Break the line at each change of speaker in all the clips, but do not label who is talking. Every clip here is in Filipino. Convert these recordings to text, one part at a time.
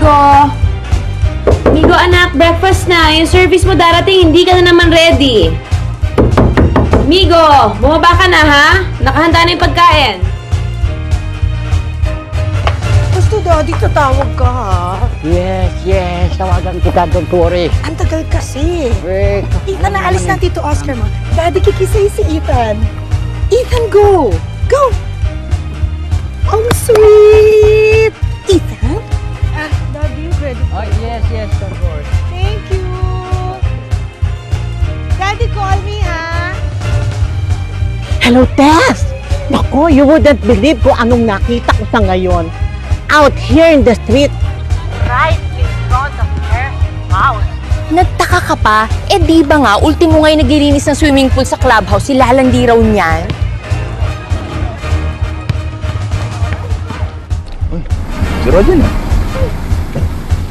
Migo! Migo, anak, breakfast na. Yung service mo darating, hindi ka na naman ready. Migo, bumaba ka na, ha? Nakahanda na yung pagkain.
Gusto, Daddy, tatawag ka, ha?
Yes. Tawagan kita, don't worry.
Ang tagal kasi.
Wait.
Ethan, naalis na Tito Oscar mo. Daddy, kikisay si Ethan. Ethan, go! Go! Oh, sweet! Ethan? Daddy, you ready?
Oh, yes, don't worry.
Thank you! Daddy, call me, ha?
Hello, Tess! Naku, you wouldn't believe kung anong nakita ko sa ngayon. Out here in the street. Right in front of her house.
Nagtaka ka pa? Eh di ba nga, ultimo ngayon naglilinis ng swimming pool sa clubhouse, si lalandi raw niyan.
Si Rod yun.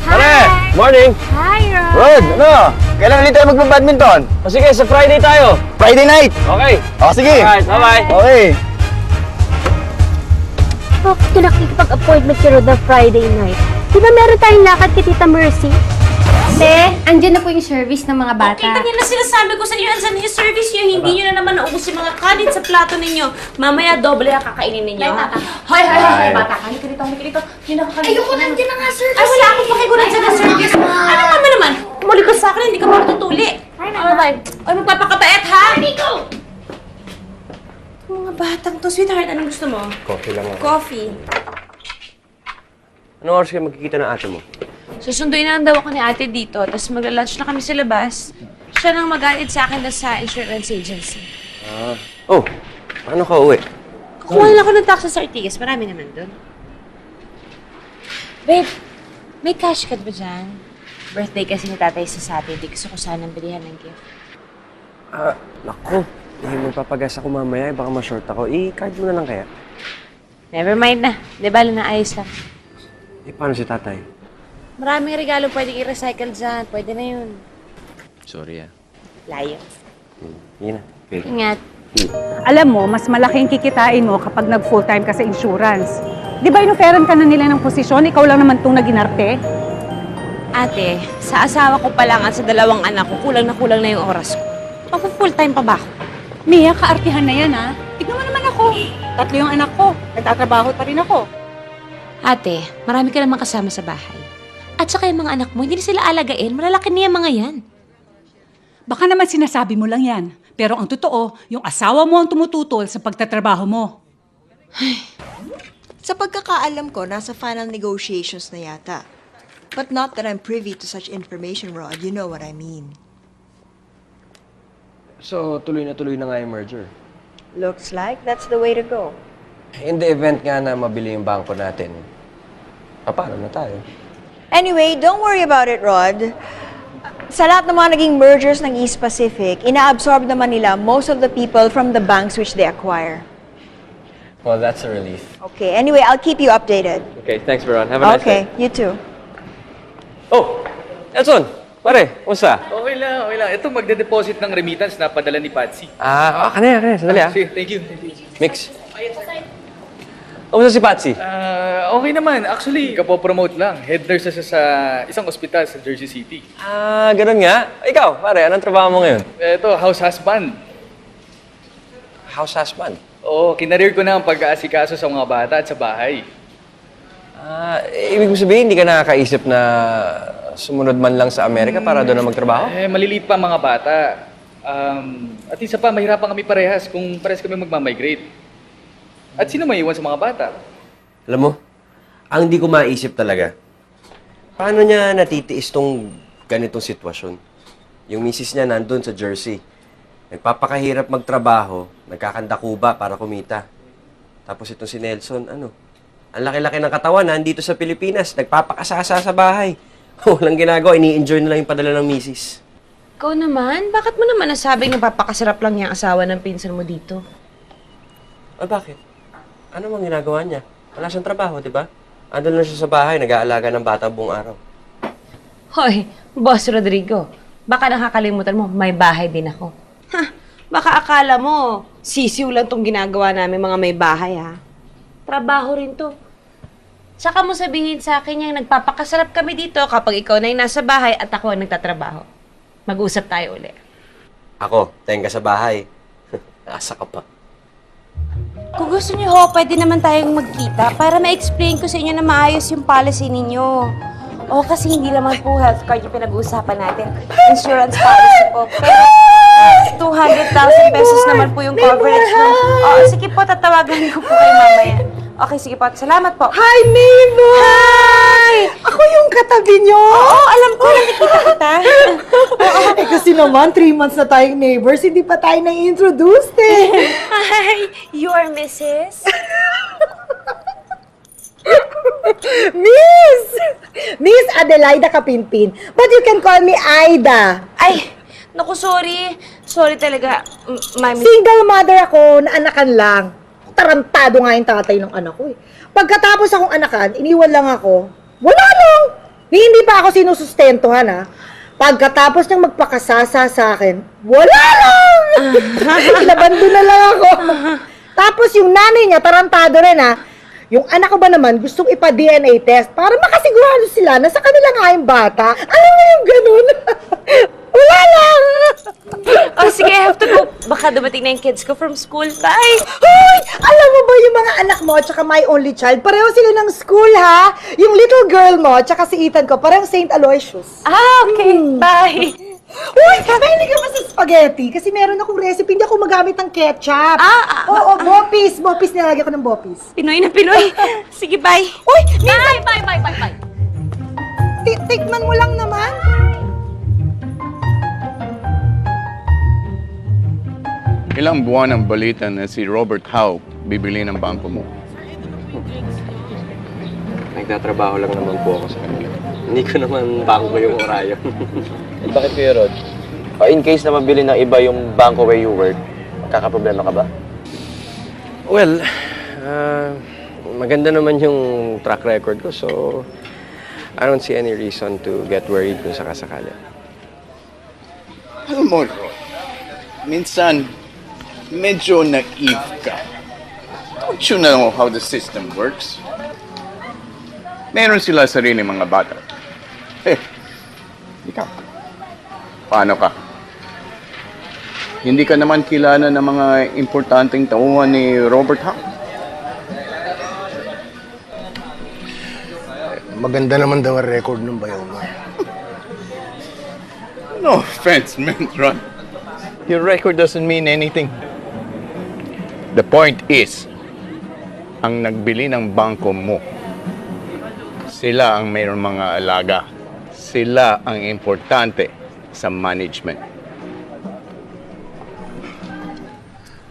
Pare! Morning!
Hi, Ron!
Rod, ano? Kailan ulit tayo magpa-badminton? O sige, sa Friday tayo. Friday night? Okay. O sige. Alright, bye-bye. Okay.
Bakit ka nakikipag-appointment kay Rod na Friday night? Di ba meron tayong lakad kay Tita Mercy? Te, andyan na po yung service ng mga bata.
Kita niyo na sinasabi ko sa inyo, andyan yung service niyo. Hindi niyo na naman naubos yung mga kanin sa plato ninyo. Mamaya, doble ang kakainin ninyo. Hoy, bata. Halika dito, halika dito. Hindi na kakainin.
Ayoko, nandiyan na nga service.
Ay, wala akong pakiguran sa service. Ano naman? Umuli ka sa akin, hindi ka matutuli. Ano ba? Ay, magpapakabait, ha? Nico! Mga batang to. Sweetheart, anong gusto mo?
Coffee lang ako.
Coffee.
Anong oras kayo magkikita ng ate mo?
Susunduin na lang daw ako ni ate dito, tapos magla-lunch na kami sa labas. Siya nang mag-guide sa akin sa insurance agency.
Oh, paano ka uwi?
Kukuha na ako ng taxi sa Ortigas. Marami naman doon. Babe, may cash card ba dyan? Birthday kasi ni tatay sa Saturday. Gusto ko sanang bilihan ng gift.
Naku. Magpapagas ako mamaya. Baka ma-short ako. I-card mo na lang kaya.
Never mind na. Di ba, naayos lang.
Paano si tatay?
Maraming regalo pwedeng i-recycle dyan. Pwede na yun.
Sorry
Layo.
Yun na. Okay.
Ingat.
Alam mo, mas malaking kikitain mo kapag nag-full-time ka sa insurance. Di ba inuferan ka na nila ng posisyon? Ikaw lang naman itong naginarte?
Ate, sa asawa ko pa lang at sa dalawang anak ko, kulang na yung oras ko. Full-time pa ba ako?
Mia, kaartihan na yan, ha? Tignan mo naman ako. 3 yung anak ko. Nagtatrabaho pa rin ako.
Ate, marami ka namang kasama sa bahay. At saka yung mga anak mo, hindi na sila alagain. Malalaki niya mga yan.
Baka naman sinasabi mo lang yan. Pero ang totoo, yung asawa mo ang tumututol sa pagtatrabaho mo.
Sa pagkakaalam ko, nasa final negotiations na yata. But not that I'm privy to such information, Rod. You know what I mean.
So, tuloy na nga yung merger.
Looks like that's the way to go.
In the event nga na mabili yung bangko natin, paano na tayo?
Anyway, don't worry about it, Rod. Sa lahat ng mga naging mergers ng East Pacific, ina-absorb naman nila most of the people from the banks which they acquire.
Well, that's a relief.
Okay, anyway, I'll keep you updated.
Okay, thanks, Veron. Have a nice
Okay, you too.
Oh! Edson! Pare, kumusta?
Okay lang. Ito, magde-deposit ng remittance na padala ni Patsy.
Kanina. Sandali
Sige, thank you.
Mix. Kumusta si Patsy?
Okay naman. Actually, kapopromote lang. Head nurse siya sa isang ospital sa Jersey City.
Ganun nga. Ikaw, pare, anong trabaho mo ngayon?
Ito, house husband.
House husband.
Oo, kinareer ko na ang pag-aasikaso sa mga bata at sa bahay.
Ibig mo sabihin, hindi ka nakakaisip na sumunod man lang sa Amerika para doon na magtrabaho?
Maliliit pa ang mga bata. At isa pa, mahirapan kami parehas kung parehas kami magmamigrate. At sino may iwan sa mga bata?
Alam mo, ang hindi ko maisip talaga, paano niya natitiis tong ganitong sitwasyon? Yung misis niya nandun sa Jersey. Nagpapakahirap magtrabaho, nagkakandakuba para kumita. Tapos itong si Nelson, ang laki-laki ng katawan, nandito sa Pilipinas, nagpapakasasa sa bahay. Walang ginagawa, ini-enjoy na lang yung padala ng misis.
Ikaw naman, bakit mo naman nasabing napapakasarap lang yung asawa ng pinsan mo dito?
Bakit? Ano mang ginagawa niya? Wala siyang trabaho, di ba? Andun lang siya sa bahay, nag-aalaga ng bata buong araw.
Hoy, Boss Rodrigo, baka nakakalimutan mo, may bahay din ako. Baka akala mo, sisiw lang tong ginagawa namin mga may bahay, ha? Trabaho rin to. Tsaka mo sabihin sa akin yung nagpapakasarap kami dito kapag ikaw na yung nasa bahay at ako ang nagtatrabaho. Mag-usap tayo uli.
Ako, tenga sa bahay. Asa ka pa.
Kung gusto niyo ho, pwede naman tayong magkita para ma-explain ko sa inyo na maayos yung policy ninyo. O kasi hindi naman po health card yung pinag-uusapan natin. Insurance policy po. Pero 200,000 pesos naman po yung coverage mo. O, sige po, tatawagan ko po kayo mamaya. Okay, sige po. Salamat po.
Hi, neighbor! Hi! Ako yung katabi nyo!
Oo, alam ko. Nakikita kita.
Eh kasi naman, 3 months na tayong neighbors, hindi pa tayo na-introduced eh.
Hi, you are Mrs.?
Miss Adelaida Kapinpin. But you can call me Aida.
Ay, naku, sorry. Sorry talaga, mami.
Single mother ako, na anakan lang. Tarantado nga yung tatay ng anak ko eh. Pagkatapos akong anakan, iniwan lang ako. Wala lang! Hindi pa ako sinusustentuhan ha. Pagkatapos niyang magpakasasa sa akin, wala lang! Inabando na lang ako. Tapos yung nanay niya, tarantado rin ha. Yung anak ko ba naman, gustong ipa-DNA test para makasigurado sila na sa kanila nga yung bata. Alam mo yung ganun? Wala lang!
Oh, sige, I have to go. Baka dumating na yung kids ko from school. Bye!
Hoy! Alam mo ba yung mga anak mo at saka my only child, pareho sila ng school ha? Yung little girl mo at saka si Ethan ko, parang St. Aloysius.
Ah, okay. Bye!
Uy! Mahilig ka ba sa spaghetti? Kasi meron akong recipe, hindi ako magamit ng ketchup. Oo, bopis. Bopis, nilagyan ko ng bopis.
Pinoy na Pinoy. Sige, bye.
Uy!
Bye.
Tikman mo lang naman.
Ilang buwan ang balita na si Robert Howe bibili ng bangko mo.
Nagtatrabaho lang naman po ako sa kanila. Hindi ko naman bangko yung Orion.
Bakit Kuya Rod? In case na mabili ng iba yung bangko where you work, magkakaproblema ka ba?
Well, maganda naman yung track record ko, so I don't see any reason to get worried kung sakasakali.
Alam mo, Rod, minsan, medyo naive ka. Don't you know how the system works? Meron sila sarili mga bata. Ikaw, paano ka? Hindi ka naman kilala ng mga importanteng tauhan ni Robert Howe.
Maganda naman daw ang record ng bayaw mo.
No offense, man, Ron. Your record doesn't mean anything. The point is, ang nagbili ng bangko mo, sila ang mayroong mga alaga. Sila ang importante sa management.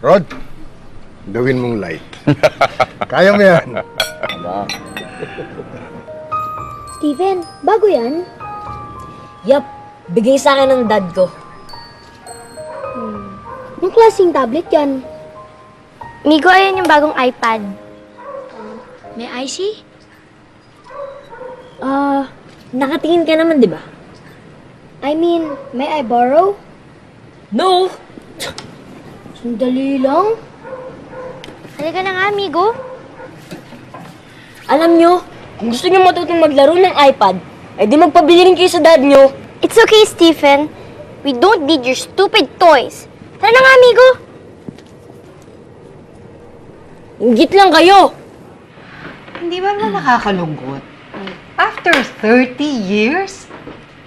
Rod, gawin mong light. Kaya mo yan.
Steven, bago yan?
Yup, bigay sa akin ng dad ko.
Anong klaseng tablet yan? Migo, ayan yung bagong iPad.
May IC? Nakatingin ka naman, di ba?
I mean, may I borrow?
No!
Sandali lang. Halika na nga, amigo.
Alam nyo, kung gusto nyo matutong maglaro ng iPad, eh di magpabili rin kayo sa dad nyo.
It's okay, Stephen. We don't need your stupid toys. Tara na nga, amigo.
Inggit lang kayo.
Hindi ba nakakalungkot? After 30 years,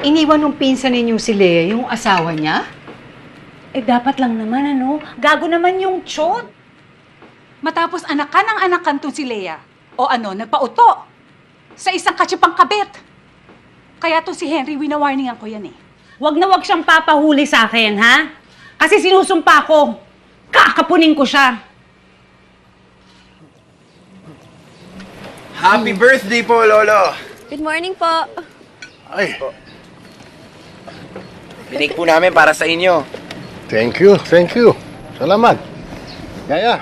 iniwan ng pinsan ninyo si Lea, yung asawa niya?
Eh, dapat lang naman, ano? Gago naman yung tiyot. Matapos anakan ng anakan to si Lea. O ano, nagpauto. Sa isang katsipang kabit. Kaya to si Henry, winawarningan ko yan eh. Wag na wag siyang papahuli sa akin, ha? Kasi sinusumpa ko. Kakapunin ko siya.
Happy birthday po, Lolo!
Good morning po.
Ay,
Binig po namin para sa inyo.
thank you. Salamat. Yaya.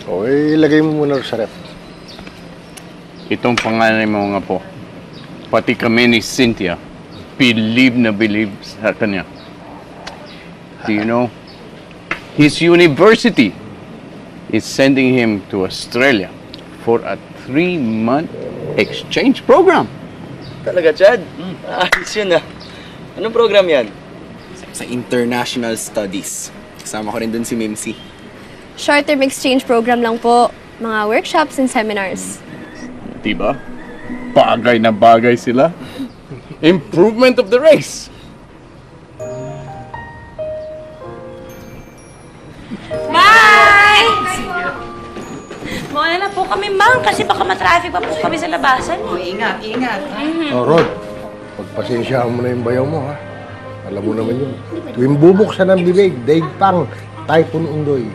O, ilagay mo muna sa ref.
Itong panganay mo nga po, pati kami ni Cynthia, believe sa kanya. Do you know, his university is sending him to Australia for a 3-month exchange program.
Talaga, Chad? Ayos yun ah. Anong program yan?
Sa International Studies. Kasama ko rin dun si Mimsy.
Short-term exchange program lang po. Mga workshops and seminars.
Diba? Bagay na bagay sila. Improvement of the race.
Bye! Muna na po kami, ma'am, kasi baka matraffic pa po kami sa labasan.
Ingat, ingat.
Oh, Rod, pagpasensyaan mo na yung bayaw mo, ha? Alam mo naman yun. Tuwing bubuksan ng bibig, daig pang, typhoon undoy.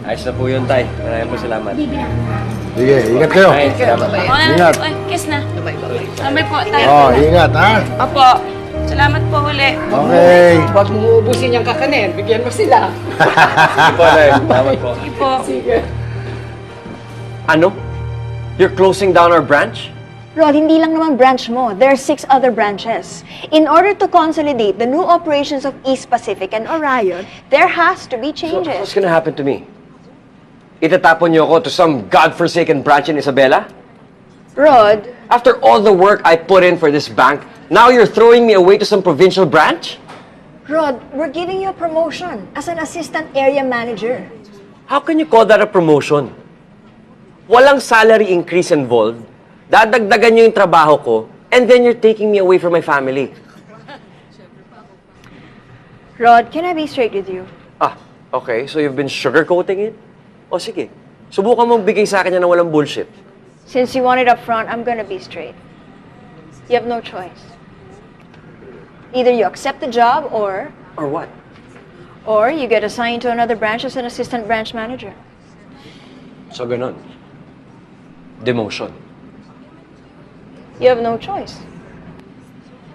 Ayos na po yun, Tay. Maraming po salamat.
Sige, ingat kayo.
Ay, salamat.
Ingat.
Oy, kiss na. Sabay po, tayo.
Oh, ingat, ha?
Opo. Salamat po uli.
Okay.
Huwag mo uubusin yung kakanin. Bigyan mo sila.
Sige po, Tay. Salamat po.
Sige po.
Ano? You're closing down our branch?
Rod, hindi lang naman branch mo. There are 6 other branches. In order to consolidate the new operations of East Pacific and Orion, there has to be
So,
changes.
what's gonna happen to me? Itatapon niyo ako to some godforsaken branch in Isabela?
Rod,
After all the work I put in for this bank, now you're throwing me away to some provincial branch?
Rod, we're giving you a promotion as an assistant area manager.
How can you call that a promotion? Walang salary increase involved. Dadagdagan niyo yung trabaho ko, and then you're taking me away from my family.
Rod, can I be straight with you?
Ah, okay. So you've been sugarcoating it? O sige, subukan mong bigay sa akin yan ng walang bullshit.
Since you want it up front, I'm gonna be straight. You have no choice. Either you accept the job
Or what?
or you get assigned to another branch as an assistant branch manager.
So ganun. Demotion.
You have no choice.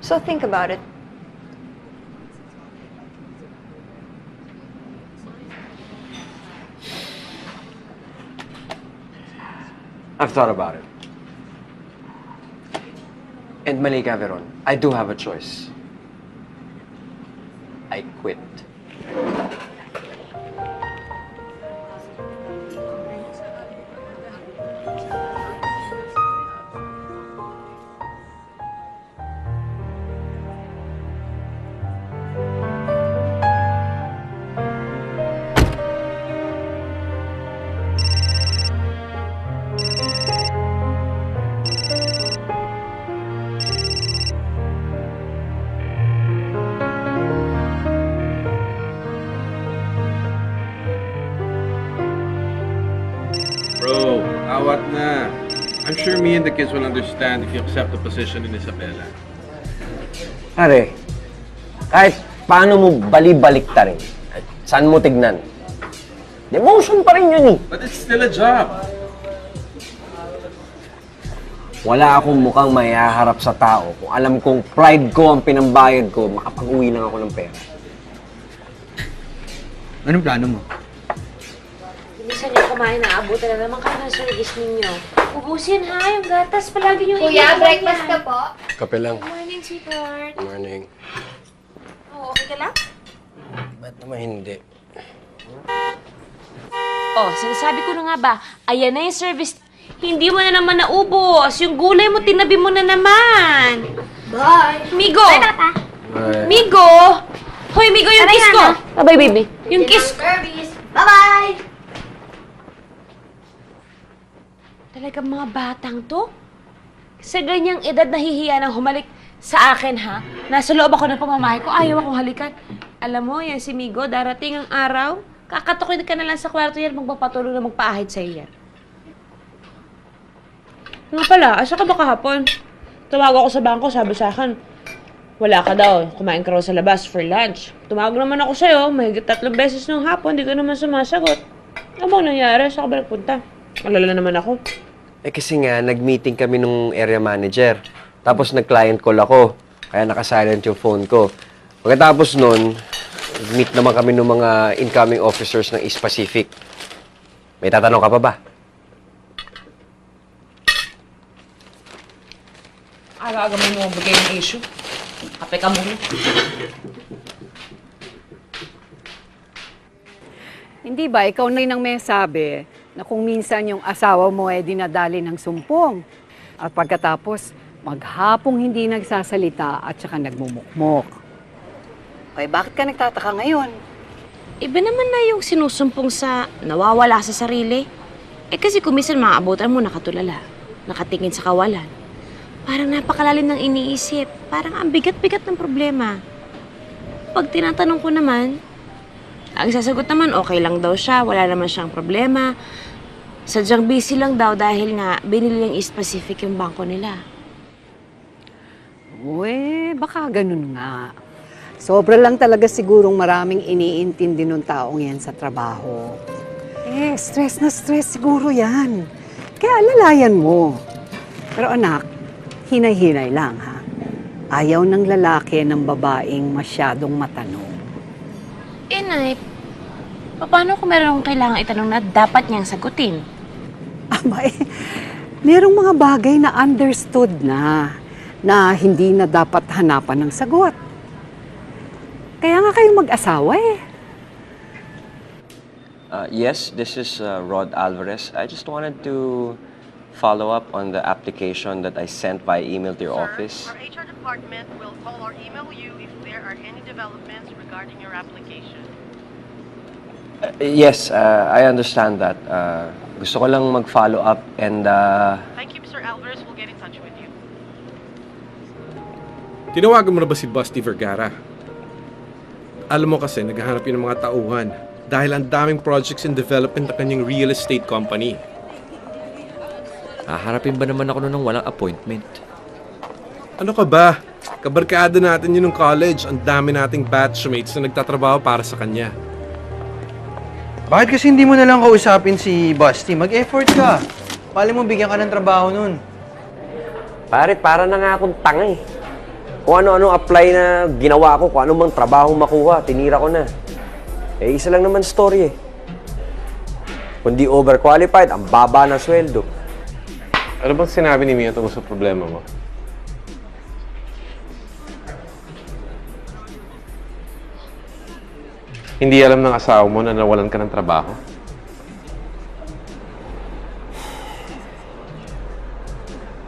So think about it.
I've thought about it. And Malika Veron, I do have a choice. I quit.
Bro, awat na. I'm sure me and the kids will understand if you accept the position in Isabela.
Pare, kahit paano mo bali-balikta rin, at saan mo tignan, demotion pa rin yun eh.
But it's still a job.
Wala akong mukhang mayaharap sa tao kung alam kong pride ko ang pinambayad ko, makapag-uwi lang ako ng pera.
Anong plano mo?
Bilisan niyo kumain na. Abutan na naman kayo ng service ninyo. Ubusin ha, yung gatas. Palagi yung
Kuya, breakfast ka po?
Kape lang.
Good morning, sweetheart.
Good morning.
Oh, okay ka lang?
Ba't naman hindi?
Oh, sinasabi ko na nga ba, ayan na yung service. Hindi mo na naman naubos. Yung gulay mo, tinabi mo na naman.
Bye!
Migo!
Bye, Papa!
Migo! Hoy, Migo, yung
Aray,
kiss ko!
Nana.
Bye, baby. Yung kiss ko.
Service! Bye-bye!
Talagang mga batang to? Sa ganyang edad, nahihiya nang humalik sa akin, ha? Nasa loob ako ng pamamahay ko, ayaw akong halikan. Alam mo, yan si Migo, darating ang araw, kakatukin ka na lang sa kwarto yan, magpapatuloy na magpaahid sa yan. Nga pala, asa ka ba kahapon? Tumawag ako sa bangko, sabi sa akin, wala ka daw, kumain ka raw sa labas for lunch. Tumawag naman ako sa'yo, mahigit 3 beses nung hapon, di ka naman sumasagot. Ano bang nangyari? Saan ka ba nagpunta? Alala naman ako.
Eh kasi nga, nag-meeting kami nung area manager. Tapos nag-client call ako. Kaya naka-silent yung phone ko. Pagkatapos nun, meet naman kami ng mga incoming officers ng East Pacific. May tatanong ka pa ba?
Aga-aga mo mo bigay ng issue. Kape ka muna.
Hindi ba, ikaw na rin ang may sabi
na kung minsan yung asawa mo ay dinadali ng sumpong. At pagkatapos, maghapong hindi nagsasalita at saka nagmumukmok. Okay, bakit ka nagtataka ngayon?
Iba naman na yung sinusumpong sa nawawala sa sarili. Kasi kumisan maabutan mo nakatulala, nakatingin sa kawalan. Parang napakalalim ng iniisip. Parang ang bigat-bigat ng problema. Pag tinatanong ko naman, ang sasagot naman okay lang daw siya, wala naman siyang problema. Sadyang busy lang daw dahil nga binili niyang specific yung bangko nila.
Uwe, baka ganun nga. Sobra lang talaga sigurong maraming iniintindi ng taong yan sa trabaho. Stress na stress siguro yan. Kaya alalayan mo. Pero anak, hinay-hinay lang ha. Ayaw ng lalaki ng babaeng masyadong matanong.
Nay, paano kung meron kailangan itanong na dapat niyang sagutin?
Merong mga bagay na understood na hindi na dapat hanapan ng sagot. Kaya nga kayong mag-asawa eh.
Yes, this is Rod Alvarez. I just wanted to follow up on the application that I sent by email to your office.
Our HR department will call or email you if there are any developments regarding your application.
Yes, I understand that. Gusto ko lang mag-follow up and...
Thank you, Mr. Alvarez. We'll get in touch with you.
Tinawagan mo na ba si Busty Vergara? Alam mo kasi, naghahanap yun ng mga tauhan dahil ang daming projects in development ng kanyang real estate company.
Haharapin ba naman ako ng walang appointment?
Ano ka ba? Kabarkada natin yun ng college. Ang dami nating batchmates na nagtatrabaho para sa kanya.
Bakit kasi hindi mo na lang kausapin si Busty? Mag-effort ka. Pali mo bigyan ka ng trabaho nun.
Pare, para na nga akong tanga eh. Kung ano-ano apply na ginawa ko, kung ano mang trabaho makuha, tinira ko na. Isa lang naman story eh. Kung di overqualified, ang baba ng sweldo.
Ano bang sinabi ni Mia tungkol sa problema mo? Hindi alam ng asawa mo na nawalan ka ng trabaho?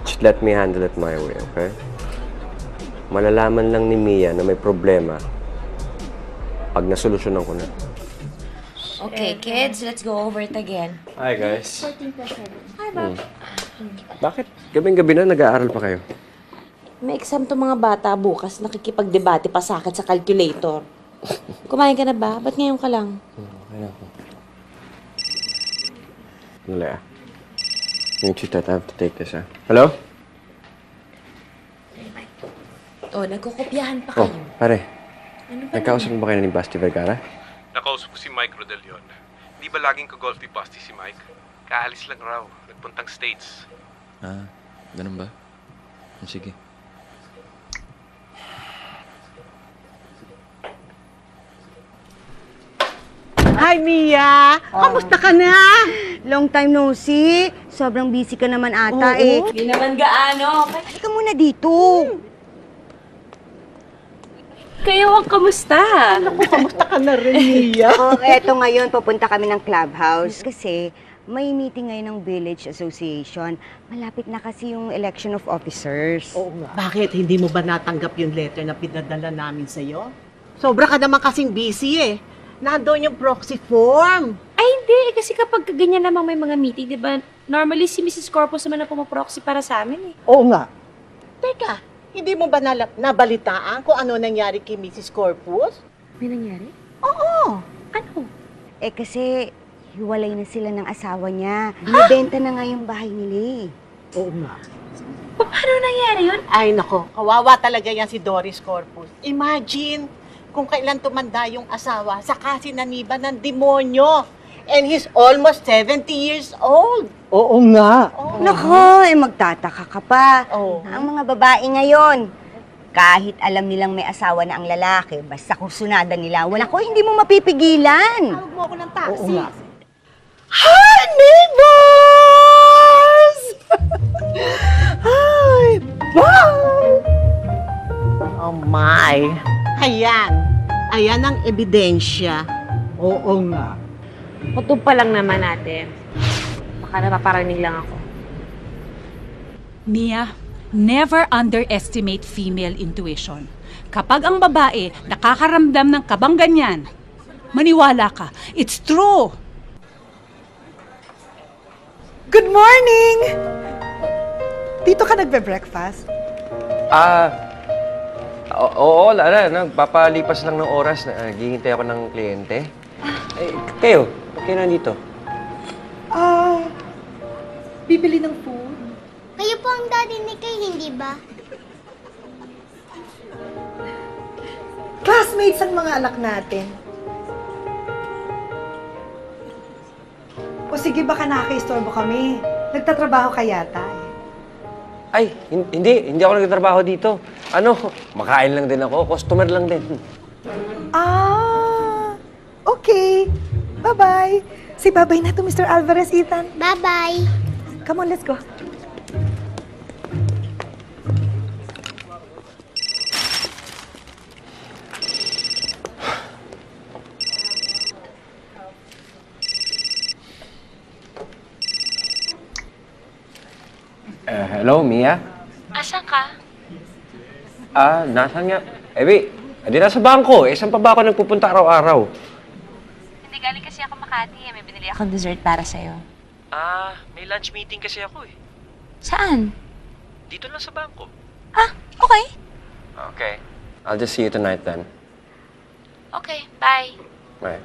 Just let me handle it my way, okay? Malalaman lang ni Mia na may problema pag nasolusyonan ko na.
Okay, kids, let's go over it again.
Hi, guys.
14+7. Hi, Bob.
Bakit? Gabing-gabi na nag-aaral pa kayo?
May exam to mga bata bukas. Nakikipagdebate pa sa akin sa calculator. Kumain ka na ba? Ba't ngayon ka lang?
Okay na ako. Nalaya. Yung chita, I have to take this, ha? Hello?
Nagkukopyahan pa kayo.
Pare.
Ano ba
Nagkausap mo ba kayo ni Busty Vergara?
Nakausap ko si Mike Rodelion. Di ba laging kagolf ni Busty si Mike? Kaalis lang raw. Nagpuntang States.
Ganun ba? Sige.
Hi, Mia! Kamusta ka na? Long time no see. Sobrang busy ka naman ata eh.
Hindi naman gaano.
Halika muna dito.
Kayo ang kamusta?
Naku, kamusta ka na rin, Mia? Eto ngayon, pupunta kami ng clubhouse kasi may meeting ngayon ng Village Association. Malapit na kasi yung election of officers.
Oo nga. Bakit? Hindi mo ba natanggap yung letter na pinadala namin sa'yo? Sobra ka naman kasing busy eh. Nandoon yung proxy form.
Ay, hindi. Kasi kapag ganyan namang may mga meeting, di ba, normally si Mrs. Corpus naman ang pumaproxy para sa amin eh.
Oo nga. Teka, hindi mo ba nabalitaan kung ano nangyari kay Mrs. Corpus?
May nangyari?
Oo.
Ano?
Kasi hiwalay na sila ng asawa niya. Binibenta na nga yung bahay nila eh.
Oo nga.
Paano nangyari yun?
Ay, nako. Kawawa talaga yan si Doris Corpus. Imagine kung kailan tumanda yung asawa, saka sinaniba ng demonyo. And he's almost 70 years old.
Oo nga.
Nako, magtataka ka pa. Ang mga babae ngayon, kahit alam nilang may asawa na ang lalaki, basta kursunada nila, wala ko, hindi mo mapipigilan.
Tawag mo ako ng taxi.
Oo nga.
Hi, neighbors! Hi! Bye! Oh my! Ayan. Ayan ang ebidensya. Oo nga.
Kutup pa lang naman natin. Baka napaparinig lang ako.
Mia, never underestimate female intuition. Kapag ang babae nakakaramdam ng kabang ganyan, maniwala ka. It's true.
Good morning! Dito ka nagbe-breakfast?
Oo, Lara. Nagpapalipas lang ng oras. Naghihintay ako ng kliyente. Kayo? Ba't kayo nandito?
Bibili ng food.
Kayo po ang daddy ni Kay, hindi ba?
Classmates ang mga anak natin. O sige, baka nakaka-istorbo kami. Nagtatrabaho ka yata eh.
Ay, hindi ako nagtatrabaho dito. Makain lang din ako. Customer lang din.
Okay. Bye-bye. Say bye-bye na to Mr. Alvarez, Ethan.
Bye-bye.
Come on, let's go.
Hello, Mia?
Asan ka?
Nasaan nga? Di nasa bangko. Saan pa ba ako nagpupunta araw-araw?
Hindi, galing kasi ako Makati. May binili akong dessert para sa'yo.
May lunch meeting kasi ako eh.
Saan?
Dito lang sa bangko.
Okay.
Okay. I'll just see you tonight then.
Okay, bye.
Bye.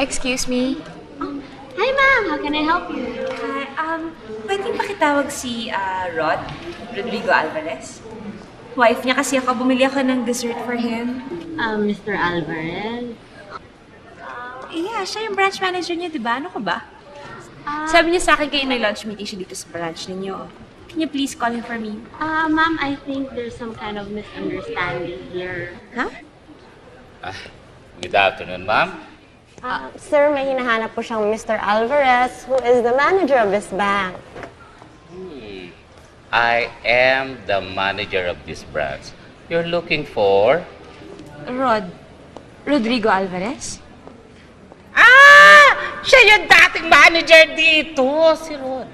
Excuse me?
Hi, ma'am. How can I help you?
Hi, pwedeng pakitawag si Rodrigo Alvarez? Wife niya kasi ako, bumili ako ng dessert for him.
Mr. Alvarez?
Yeah, siya yung branch manager niya, di ba? Ano ka ba? Sabi niya sa akin kayo may lunch meeting siya dito sa branch ninyo. Can you please call him for me?
Ma'am, I think there's some kind of misunderstanding here.
Huh?
Good afternoon, ma'am.
Sir, may hinahanap po siyang Mr. Alvarez, who is the manager of this bank.
I am the manager of this branch. You're looking for?
Rodrigo Alvarez?
Siya yung dating manager dito, si Rod.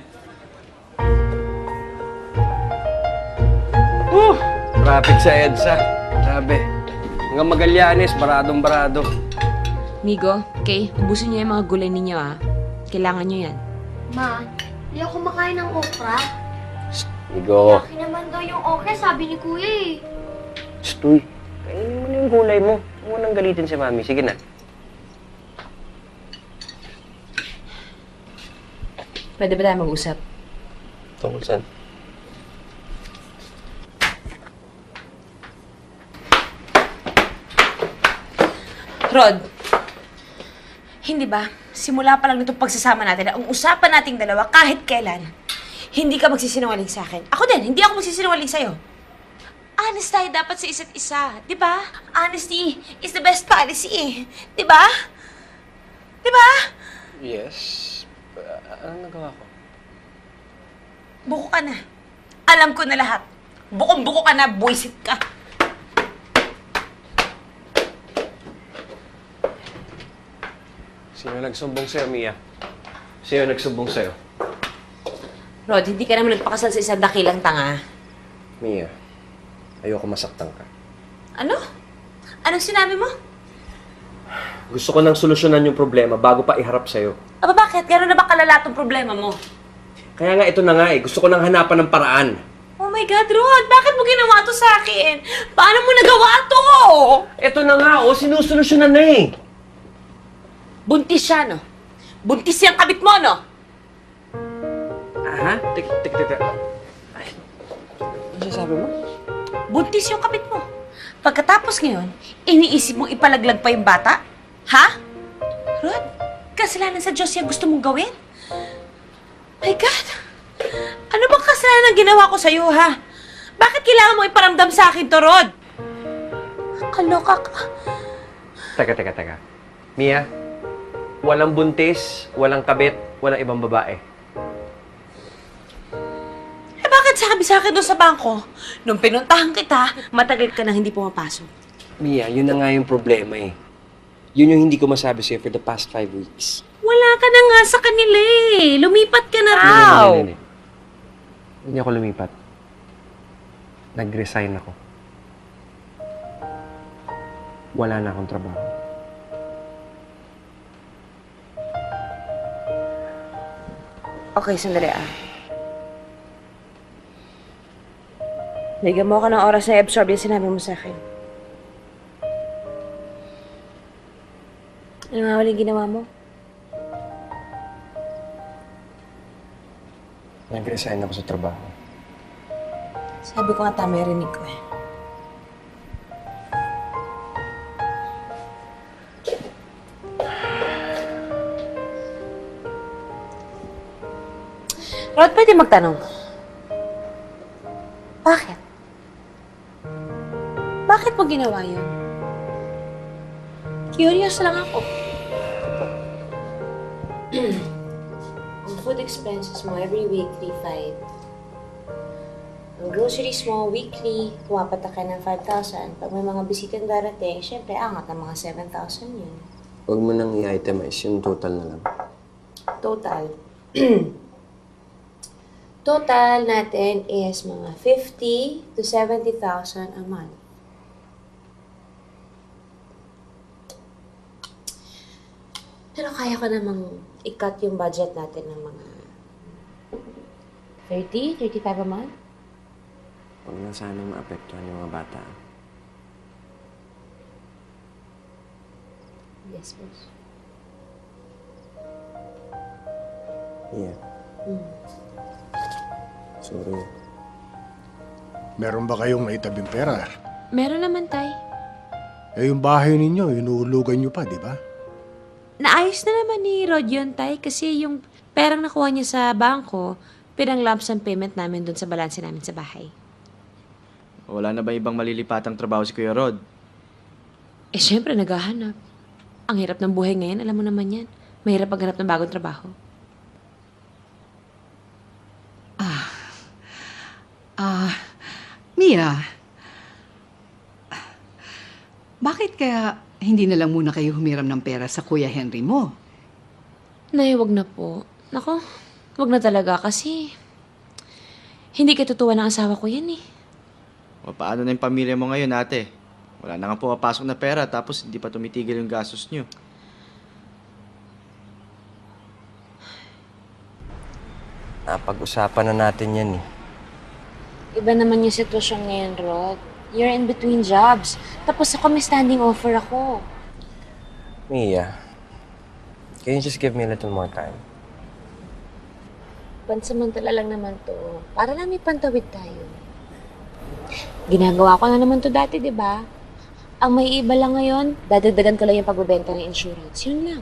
Traffic sa EDSA. Grabe. Hanggang Magallanes, baradong-barado.
Migo, okay, ubusin niyo yung mga gulay ninyo Kailangan niyo yan.
Ma, hindi ako kumakain ng okra.
Migo.
Laki naman daw yung okra, sabi ni Kuya eh.
Stoy, kainin mo na yung gulay mo. Huwag mo nang galitin si Mami. Sige na.
Pwede ba tayo mag-usap?
Tungkol saan?
Rod, hindi ba? Simula pa lang nitong pagsasama natin na ang usapan nating dalawa kahit kailan, hindi ka magsisinungaling sa akin. Ako din, hindi ako magsisinungaling sa'yo. Honest tayo dapat sa isa't isa, di ba? Honesty is the best policy eh. Di ba? Di ba?
Yes. Anong nagawa ko?
Buko ka na. Alam ko na lahat. Bukong-buko ka na, buwisit ka.
Sino nagsumbong sa'yo, Mia? Sino nagsumbong sa'yo?
Rod, hindi ka naman nagpakasal sa isang dakilang tanga.
Mia, ayoko masaktan ka.
Ano? Anong sinabi mo?
Gusto ko nang solusyonan yung problema bago pa iharap sa'yo.
Aba bakit? Gano'n na ba kalala tong problema mo?
Kaya nga ito na nga eh. Gusto ko nang hanapan ng paraan.
Oh my God, Rod! Bakit mo ginawa to sa akin? Paano mo nagawa to?
Ito na nga, sinusolusyonan na eh.
Buntis siya, no? Buntis yung kabit mo, no?
Ha? Tik. Ay. Ano sabi mo?
Buntis yung kabit mo. Pagkatapos ngayon, iniisip mong ipalaglag pa yung bata? Ha? Rod, kasalanan sa Diyos yung gusto mong gawin? My God! Ano bang kasalanan ang ginawa ko sa'yo, ha? Bakit kailangan mo iparamdam sa akin to, Rod? Kaloka ka.
Teka. Mia, walang buntis, walang kabit, walang ibang babae.
Eh bakit sabi sa akin doon sa bangko? Nung pinuntahan kita, matagal ka nang hindi pumapasok.
Mia, yun na nga yung problema eh. Yun yung hindi ko masabi sa'yo for the past 5 weeks.
Wala ka na nga sa kanila eh. Lumipat ka na raw.
Hindi ako lumipat. Nag-resign ako. Wala na akong trabaho.
Okay, sandali Bigyan mo ako ng oras na i-absorb yung sinabi mo sa akin. Ano nga ulit ginawa mo?
Nag-resign ako sa trabaho.
Sabi ko nga tama yung rinig ko eh. Rod, pwede magtanong. Bakit? Bakit mo ginawa yun? Curious lang ako. Ang food expenses mo every week, 3,500. Ang groceries mo, weekly, pumapatak ka ng 5,000. Pag may mga bisitang darating, syempre, angat ng mga 7,000 yun.
Huwag mo nang i-itemize, yung total na lang.
Total. Total natin is mga 50,000 to 70,000 a month. Pero kaya ko namang i-cut yung budget natin ng mga 35 a month.
Huwag na sana maapektuhan yung mga bata.
Yes, boss.
Yeah. Sorry.
Meron ba kayong naitabing pera?
Meron naman, Tay.
Eh, yung bahay ninyo, inuulugan nyo pa, di ba?
Naayos na naman ni Rod yun, Tay, kasi yung perang nakuha niya sa bangko, pinang lump sum payment namin dun sa balanse namin sa bahay.
Wala na ba ibang malilipatang trabaho si Kuya Rod?
Eh, syempre, naghahanap. Ang hirap ng buhay ngayon, alam mo naman yan. Mahirap maghanap ng bagong trabaho.
Mia, bakit kaya hindi na lang muna kayo humiram ng pera sa Kuya Henry mo?
Nay, wag na po. Nako, wag na talaga kasi hindi katutuwa ng asawa ko yan eh.
O paano na yung pamilya mo ngayon, ate? Wala na nga pumapasok na pera tapos hindi pa tumitigil yung gastos nyo.
Napag-usapan na natin yan eh.
Iba naman yung sitwasyon ngayon, Rod. You're in between jobs. Tapos ako may standing offer ako.
Mia, can you just give me a little more time?
Pansamantala lang naman to. Para lang may pantawid tayo. Ginagawa ko na naman to dati, di ba? Ang may iba lang ngayon, dadagdagan ko lang yung pagbebenta ng insurance. Yun lang.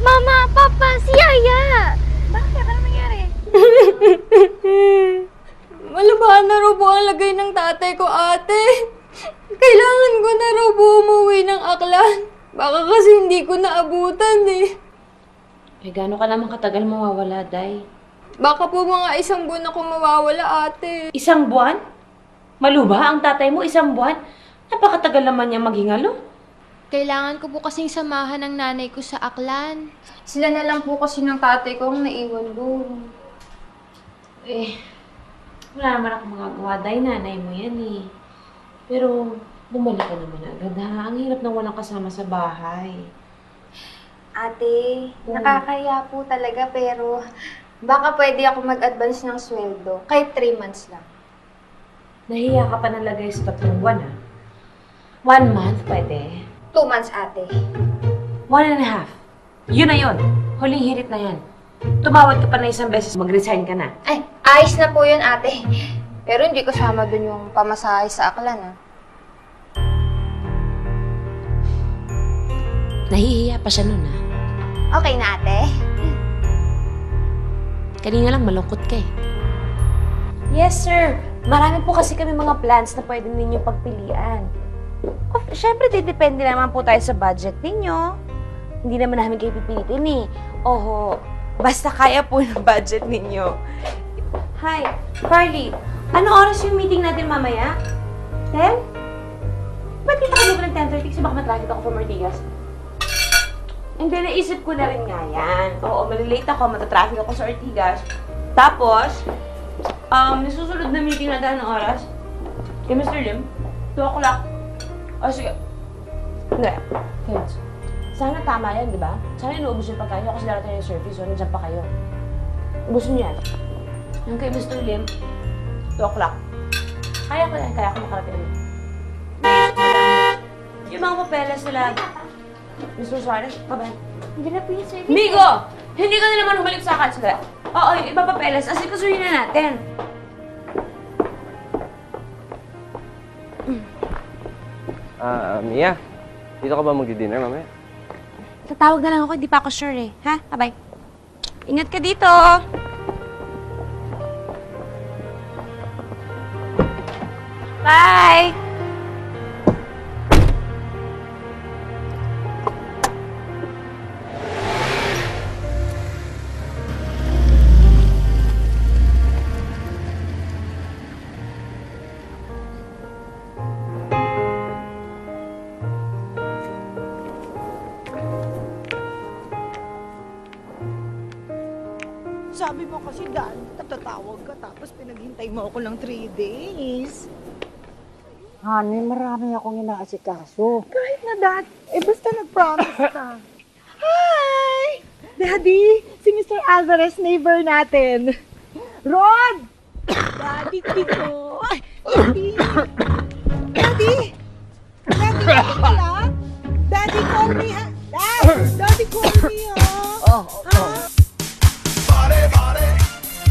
Mama, Papa, si Yaya! Bakit? Ano nangyari?
Malabahan na raw po ang lagay ng tatay ko, ate. Kailangan ko na raw po umuwi ng Aklan. Baka kasi hindi ko naabutan eh.
Eh, gaano ka naman katagal mawawala, Day?
Baka po mga 1 buwan ako mawawala, ate.
1 buwan? Maluba ang tatay mo 1 buwan? Napakatagal naman niya maghingalo.
Kailangan ko po kasing samahan ng nanay ko sa Aklan.
Sila na lang po kasi ng tatay ko ang naiwan doon.
Eh, wala naman ako magagawa, Day. Nanay mo yan eh. Pero, bumalik ka naman agad ha. Ang hirap na walang kasama sa bahay.
Ate, nakakaya po talaga pero baka pwede ako mag-advance ng sweldo. Kahit 3 months lang.
Nahiya ka pa nalagay sa 3 buwan ha. 1 month pwede.
2 months, ate.
1.5. Yun na yun. Huling hirit na yan. Tumawad ka pa na 1 beses, mag-resign ka na.
Ay, ayos na po yun, ate. Pero hindi kasama dun yung pamasahe sa Aklan, ah.
Nahihiya pa siya nun,
Okay na, ate.
Kanina lang malungkot ka eh. Yes, sir. Marami po kasi kami mga plans na pwede ninyo pagpilian. Siyempre, depende naman po tayo sa budget ninyo. Hindi naman namin kayo pipilitin eh. Oho, basta kaya po ng budget ninyo. Hi, Carly. Anong oras yung meeting natin mamaya? 10? Ba't kita kami ng 10:30 kasi baka matraffic ako from Ortigas? Hindi, naisip ko na rin nga yan. Oo, malilate ako, matatraffic ako sa Ortigas. Tapos, nasusunod na meeting natin ng oras. Kay Mr. Lim, 2 o'clock. O, sige. Hindi. Kids, sana tama yan, di ba? Sana inuubos yung pagkain nyo kasi darating yung service, so nandiyan pa kayo. Ubusin nyo yan. Yung kay Mr. Lim, 2 o'clock. Kaya ko yan, kaya ko makarating yun. Yung mga papeles nila, Mr. Suarez, bye-bye.
Hindi na po yung service.
Migo! Hindi ka na naman humalik sa akin. Sige. Oo, yung iba papeles, asikasuhin na natin.
Mia, dito ka ba magdi-dinner mamaya?
Tatawag na lang ako, hindi pa ako sure eh. Ha? Bye-bye. Ingat ka dito! Bye!
Sabi mo kasi, Dan, tatawag ka tapos pinaghintay mo ako ng 3 days.
Honey, marami akong inaasikaso.
Kahit na, Dad. Basta nag-promise ka. Hi! Daddy, si Mr. Alvarez, neighbor natin. Rod! Daddy, Tito. Ay, Daddy! Daddy! Daddy, okay ka lang? Daddy, call me, ha? Daddy, call me, ha? Ha?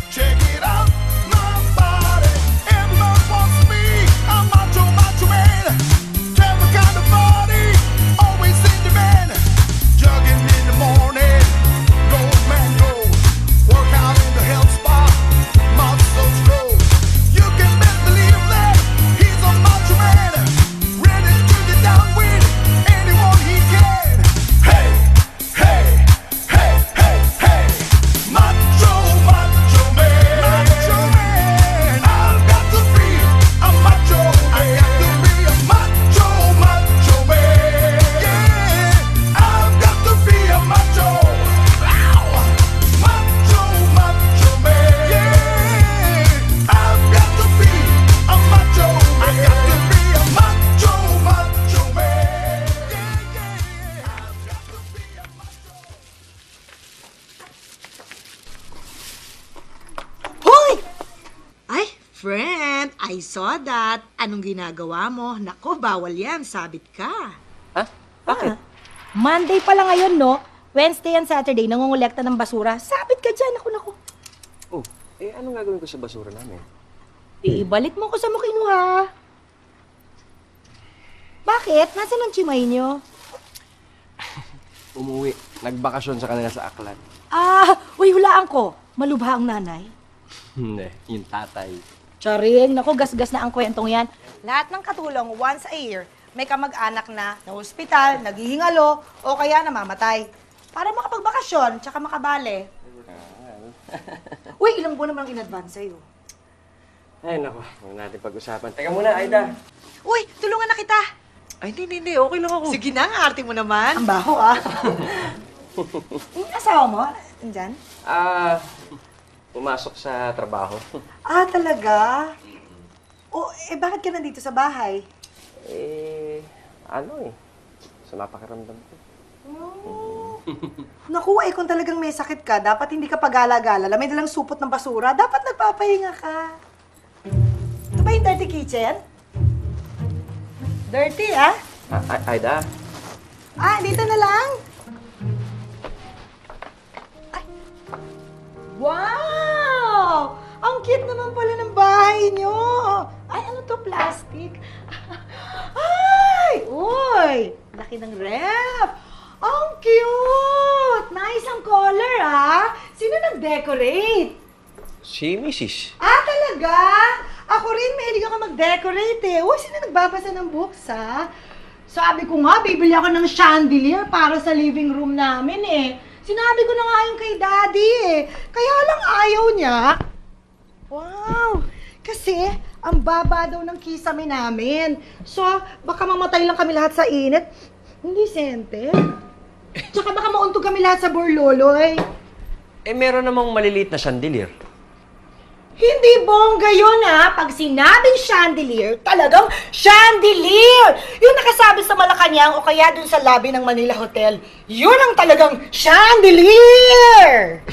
Check it out, my body. Everyone wants me. I'm macho, macho man. Tell the kind of body, always in demand. Jogging in the morning, go man go. Work out in the health spa, muscles grow. You can best believe that he's a macho man, ready to get down with anyone he can. Hey, hey, hey, hey, hey, macho, macho man. Macho man, I've got to be a macho man. I got to be a macho, macho man. Yeah, I've got to be a macho. Ow! Macho, macho man. Yeah, I've got to be a macho. I got to be a macho, macho man. I've got to be a macho.
Hoy! Ay, friend, I saw that. Anong ginagawa mo? Nako, bawal yan. Sabit ka.
Ha? Bakit?
Monday pa lang ngayon, no? Wednesday and Saturday, nangungulekta ng basura. Sabit ka dyan. Naku.
Oh, anong gagawin ko sa basura namin?
Ibalik mo ko sa mo kinuha. Bakit? Nasaan ang chimay nyo?
Umuwi. Nagbakasyon sa kanila sa Aklan.
Uy, hulaan ko. Malubha ang nanay.
Hindi, yung tatay.
Charing, naku, gasgas na ang kwentong yan. Lahat ng katulong once a year, may kamag-anak na hospital, naghihingalo, o kaya namamatay. Para makapagbakasyon, tsaka makabale. Uy, ilang buwan naman ang in-advance sa'yo.
Ay, naku. Huwag natin pag-usapan. Teka muna, Aida.
Uy, tulungan na kita.
Ay, hindi. Okay lang ako.
Sige na, ang arte mo naman. Ang baho, Yung asawa mo, nandyan?
Pumasok sa trabaho.
Talaga? Bakit ka nandito sa bahay?
Sa napakiramdam ko.
Naku, kung talagang may sakit ka, dapat hindi ka pagala-gala. May dalang supot ng basura, dapat nagpapahinga ka. Ito ba yung dirty kitchen? Dirty,
Aida?
Dito na lang. Ay. Wow! Ang cute naman pala ng bahay nyo. Ay, ano to, plastic? Ay! Uy! Laki ng ref. cute! Nice ang color, ah. Sino nag-decorate?
Si Mrs.
Ah, talaga? Ako rin, mahilig ako mag-decorate eh. Uy, sino nagbabasa ng books, ha? Sabi ko nga, bibili ako ng chandelier para sa living room namin eh. Sinabi ko na nga yung kay Daddy eh. Kaya lang ayaw niya. Wow! Kasi, ang baba daw ng kisame namin. So, baka mamatay lang kami lahat sa init. Hindi, Sente. Tsaka baka mauntog kami lahat sa Borloloy.
Eh, meron namang maliliit na chandelier.
Hindi bongga yun ha. Pag sinabing chandelier, talagang chandelier! Yung nakasabi sa Malacanang o kaya dun sa lobby ng Manila Hotel. Yun ang talagang chandelier!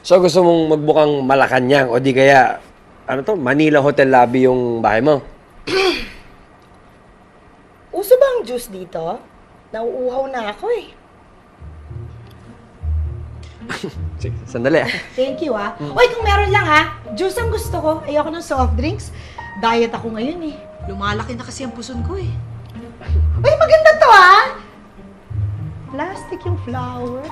So gusto mong magbukang Malacanang o di kaya, ano to, Manila Hotel lobby yung bahay mo?
Uso ba ang juice dito? Nauuhaw na ako eh.
Sige, sandali ah.
Thank you ah. Uy, kung meron lang ha, juice ang gusto ko. Ayoko ng soft drinks. Diet ako ngayon eh. Lumalaki na kasi ang puson ko eh. Uy, maganda to ha! Plastic yung flower.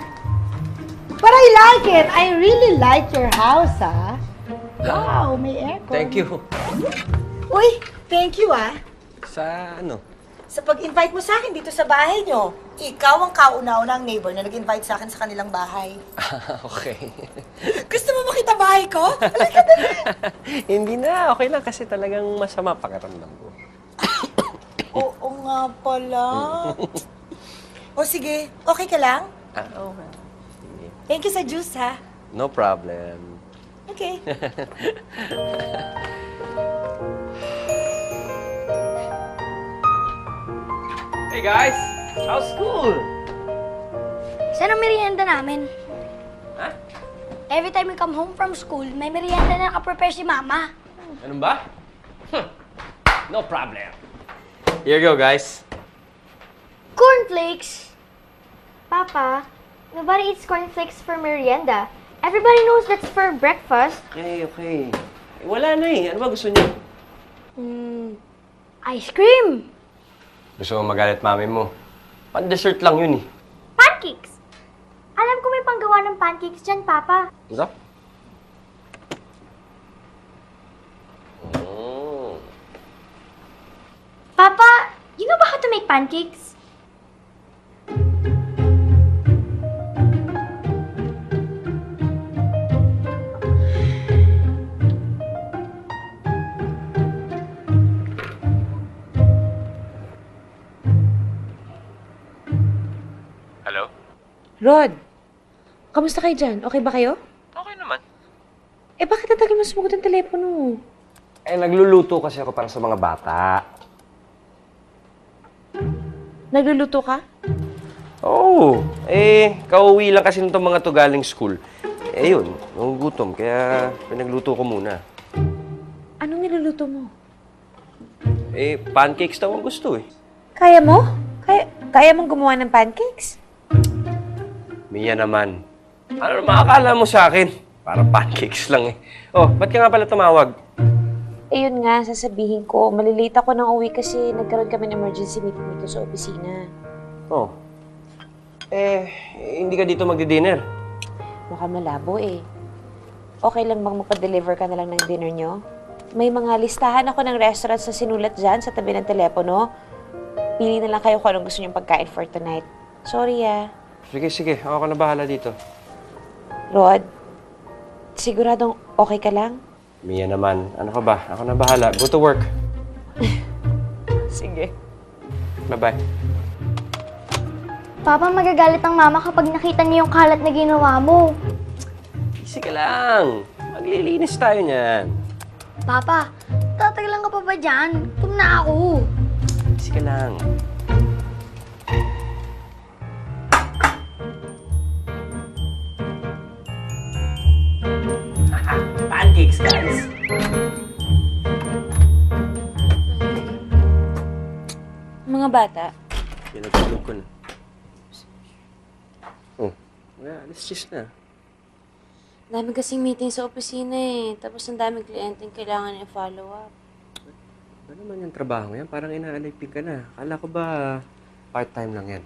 But I like it. I really like your house ha. Wow, may aircon.
Thank you.
Uy, thank you ah.
Sa ano?
Sa pag-invite mo sa akin dito sa bahay nyo. Ikaw ang kauna-unang neighbor na nag-invite sa akin sa kanilang bahay.
Okay.
Gusto mo makita bahay ko?
Hindi na, okay lang kasi talagang masama pakiramdam ko.
Oo nga pala. O sige, okay ka lang?
Okay.
Thank you sa juice ha.
No problem.
Okay.
Hey guys, how's school?
Saan ang merienda namin?
Ha?
Every time we come home from school, may merienda na nakaprepare si Mama.
Ganun ba? No problem. Here you go, guys.
Cornflakes! Papa, nobody eats cornflakes for merienda. Everybody knows that's for breakfast.
Okay. Wala na eh. Ano ba gusto niyo?
Ice cream!
Gusto mo magalit mami mo? Pan-dessert lang yun eh.
Pancakes! Alam ko may panggawa ng pancakes dyan, Papa.
What's up?
Papa, you know ba how to make pancakes?
Hello?
Rod, kamusta kayo dyan? Okay ba kayo?
Okay naman.
Eh, bakit natagal mo sumagot ang telepono?
Eh, nagluluto kasi ako para sa mga bata.
Nagluluto ka?
Oo. Kauwi lang kasi nito mga to galing school. Eh, yun. Nagugutom. Kaya pinagluto ko muna.
Anong niluluto mo?
Eh, pancakes daw ang gusto eh.
Kaya mo? Kaya mong gumawa ng pancakes?
Mia naman. Ano makakala mo sa akin? Parang pancakes lang eh. Oh, ba't ka nga pala tumawag?
Eh, yun nga, sasabihin ko. Malilate ako ng uwi kasi nagkaroon kami ng emergency meeting dito sa opisina.
Oh. Eh, hindi ka dito magdi-dinner.
Mukhang malabo eh. Okay lang bang magpa-deliver ka na lang ng dinner nyo? May mga listahan ako ng restaurants na sinulat dyan sa tabi ng telepono. Pili na lang kayo kung anong gusto nyong pagkain for tonight. Sorry ah.
Sige. Ako na bahala dito.
Rod, siguradong okay ka lang?
Mia naman. Ano ka ba? Ako na bahala. Go to work.
Sige.
Bye-bye.
Papa, magagalit ang Mama kapag nakita niya yung kalat na ginawa mo.
Easy ka lang. Maglilinis tayo niyan.
Papa, tatagalan ka pa ba dyan? Gutom na ako.
Easy ka lang.
Pancakes, guys.
Mga bata,
Pinagulog ko na. Oh, alas 10 na.
dami kasing meeting sa opisina eh. Tapos ang daming kliyenteng kailangan i-follow up.
Ano naman yung trabaho yan? Parang inaalipin ka na. Akala ko ba part-time lang yan?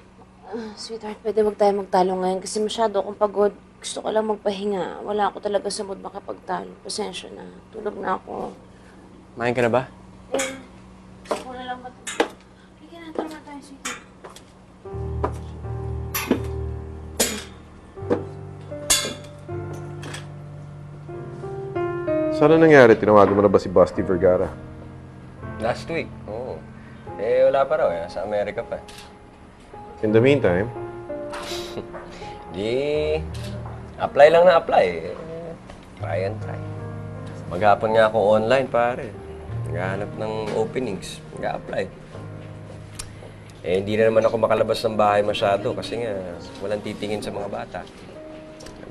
Sweetheart, pwede wag tayo magtalo ngayon kasi masyado akong pagod. Gusto ko lang magpahinga. Wala ako talaga sa mood makapagtalo. Pasensya na. Tulog na ako.
Kumain ka na ba?
Ako na lang matulog. Halika na, tara na tayo, sweetheart.
Saan na nangyari? Tinawagan mo na ba si Basti Vergara?
Last week, oo. Eh, wala pa raw eh. Sa Amerika pa.
In the meantime,
Di, apply lang na apply. Try and try. Maghapon nga ako online, pare. Naghahanap ng openings. Nag-apply. Eh, hindi na naman ako makalabas ng bahay masyado kasi nga walang titingin sa mga bata.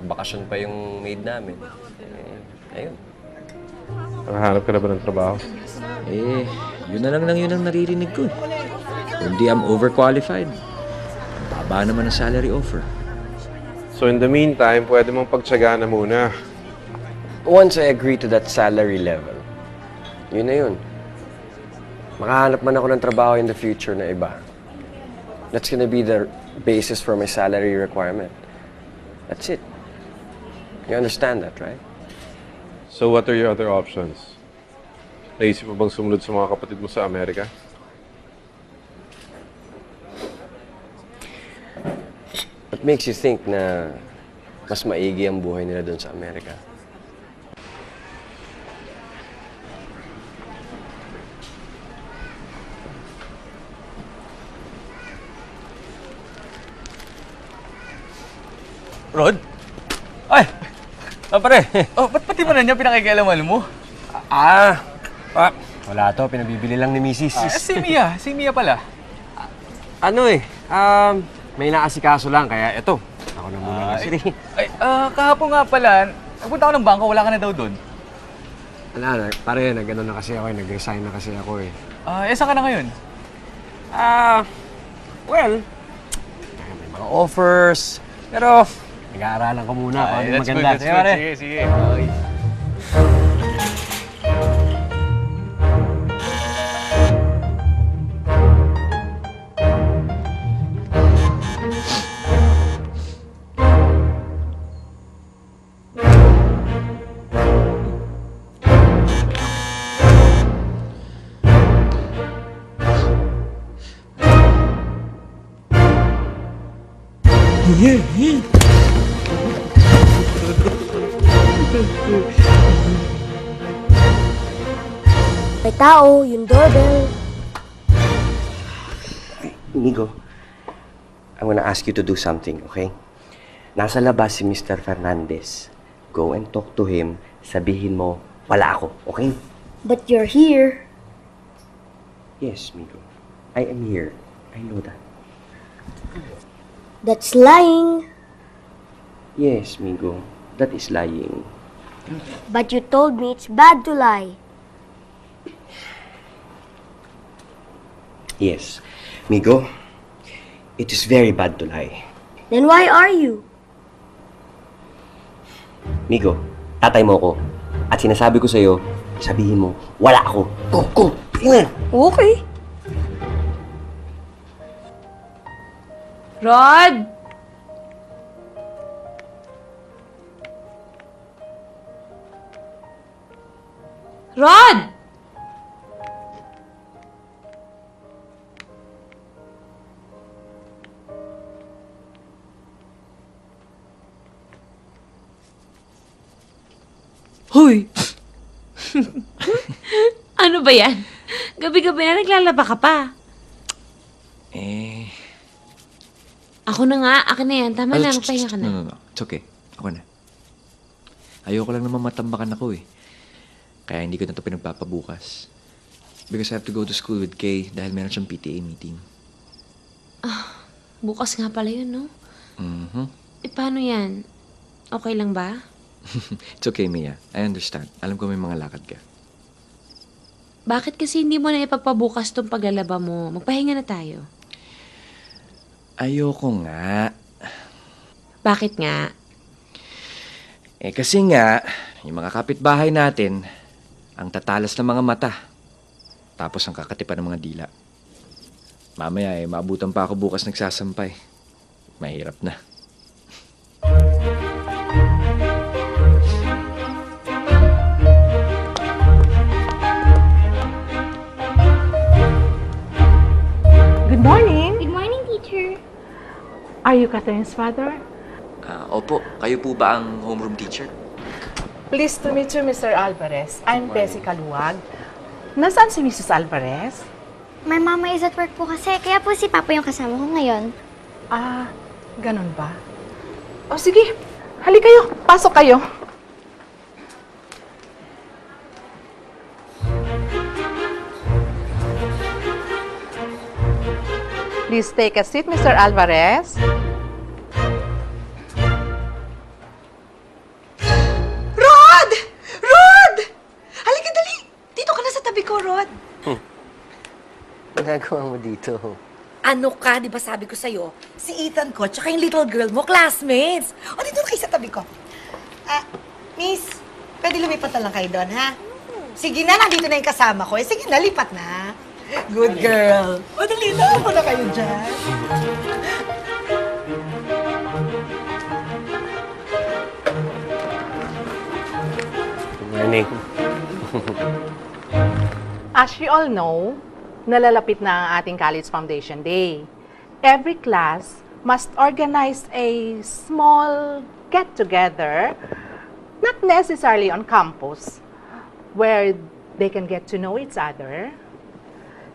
Nagbakasyon pa yung maid namin. Eh, ayun.
nakahanap ka na ba ng trabaho?
Eh, yun na lang yun ang naririnig ko. Kundi I'm overqualified. Baba naman ang salary offer.
So in the meantime, pwede mong pagtsagaan na muna.
Once I agree to that salary level, yun na yun. Makahanap man ako ng trabaho in the future na iba. That's gonna be the basis for my salary requirement. That's it. You understand that, right?
So what are your other options? Naisip mo bang sumunod sa mga kapatid mo sa Amerika?
What makes you think na mas maigi ang buhay nila doon sa Amerika?
Rod?
Ay! Pare!
Oh, ba't pati ba na niya pinakikialaman mo?
Wala to. Pinabibili lang ni Mrs.
Si Mia pala.
Ano eh, may naasikaso lang, kaya eto. Ako na muna ng siri.
Kahapon nga pala, nagpunta ako ng bangko, wala ka na daw doon.
Wala na, pare, nag-ano na kasi ako eh, nag-resign na kasi ako eh.
Saan ka na ngayon?
Well, may mga offers, pero nag-aaralan ko muna kung ano maganda.
That's good. Sige. Okay.
May tao, yung doorbell.
Inigo, I wanna ask you to do something, okay? Nasa labas si Mr. Fernandez. Go and talk to him. Sabihin mo, wala ako, okay?
But you're here.
Yes, Migo. I am here. I know that.
That's lying.
Yes, Migo. That is lying.
But you told me it's bad to lie.
Yes. Migo, it is very bad to lie.
Then why are you?
Migo, tatay mo ko. At sinasabi ko sa'yo, sabihin mo, wala ako. Go! Tingnan!
Okay. Rod! Rod! Hoy! Ano ba yan? Gabi-gabi na naglalaba ka pa.
Eh...
Ako na nga. Akin na yan. Tama na. Magpahinga ka na.
No. It's okay. Ako na. Ayoko lang naman matambakan ako eh. Kaya hindi ko na ito pinagpapabukas. Because I have to go to school with Kay dahil meron siyang PTA meeting.
Bukas nga pala yun, no?
Mm-hmm.
Eh, paano yan? Okay lang ba?
It's okay, Mia. I understand. Alam ko may mga lakad ka.
Bakit kasi hindi mo na ipagpabukas tong paglalaba mo? Magpahinga na tayo.
Ayoko nga.
Bakit nga?
Eh kasi nga, yung mga kapitbahay natin, ang tatalas ng mga mata. Tapos ang kakatipan ng mga dila. Mamaya maabutan pa ako bukas nagsasampay. mahirap na.
Good morning.
Good morning, teacher.
Are you Catherine's father?
Opo, kayo po ba ang homeroom teacher?
Pleased to meet you, Mr. Alvarez. I'm Bessie Kaluwag. Nasaan si Mrs. Alvarez?
My mama is at work po kasi, kaya po si Papa yung kasama ko ngayon.
Ah, ganun ba? O sige, halika kayo. Pasok kayo. Please take a seat, Mr. Alvarez.
Rod! Rod! Halika, dali! Dito ka na sa tabi ko, Rod.
Nagagawa mo dito?
Ano ka, di ba sabi ko sa'yo? Si Ethan ko, tsaka yung little girl mo, classmates. O, dito na kayo sa tabi ko. Miss, pwede lumipat na lang kayo doon, ha? Sige na, nandito na yung kasama ko. Sige na, lipat na. Good girl. O, dali na. Ako na kayo dyan.
Good morning.
As you all know, nalalapit na ang ating College Foundation Day. Every class must organize a small get-together, not necessarily on campus, where they can get to know each other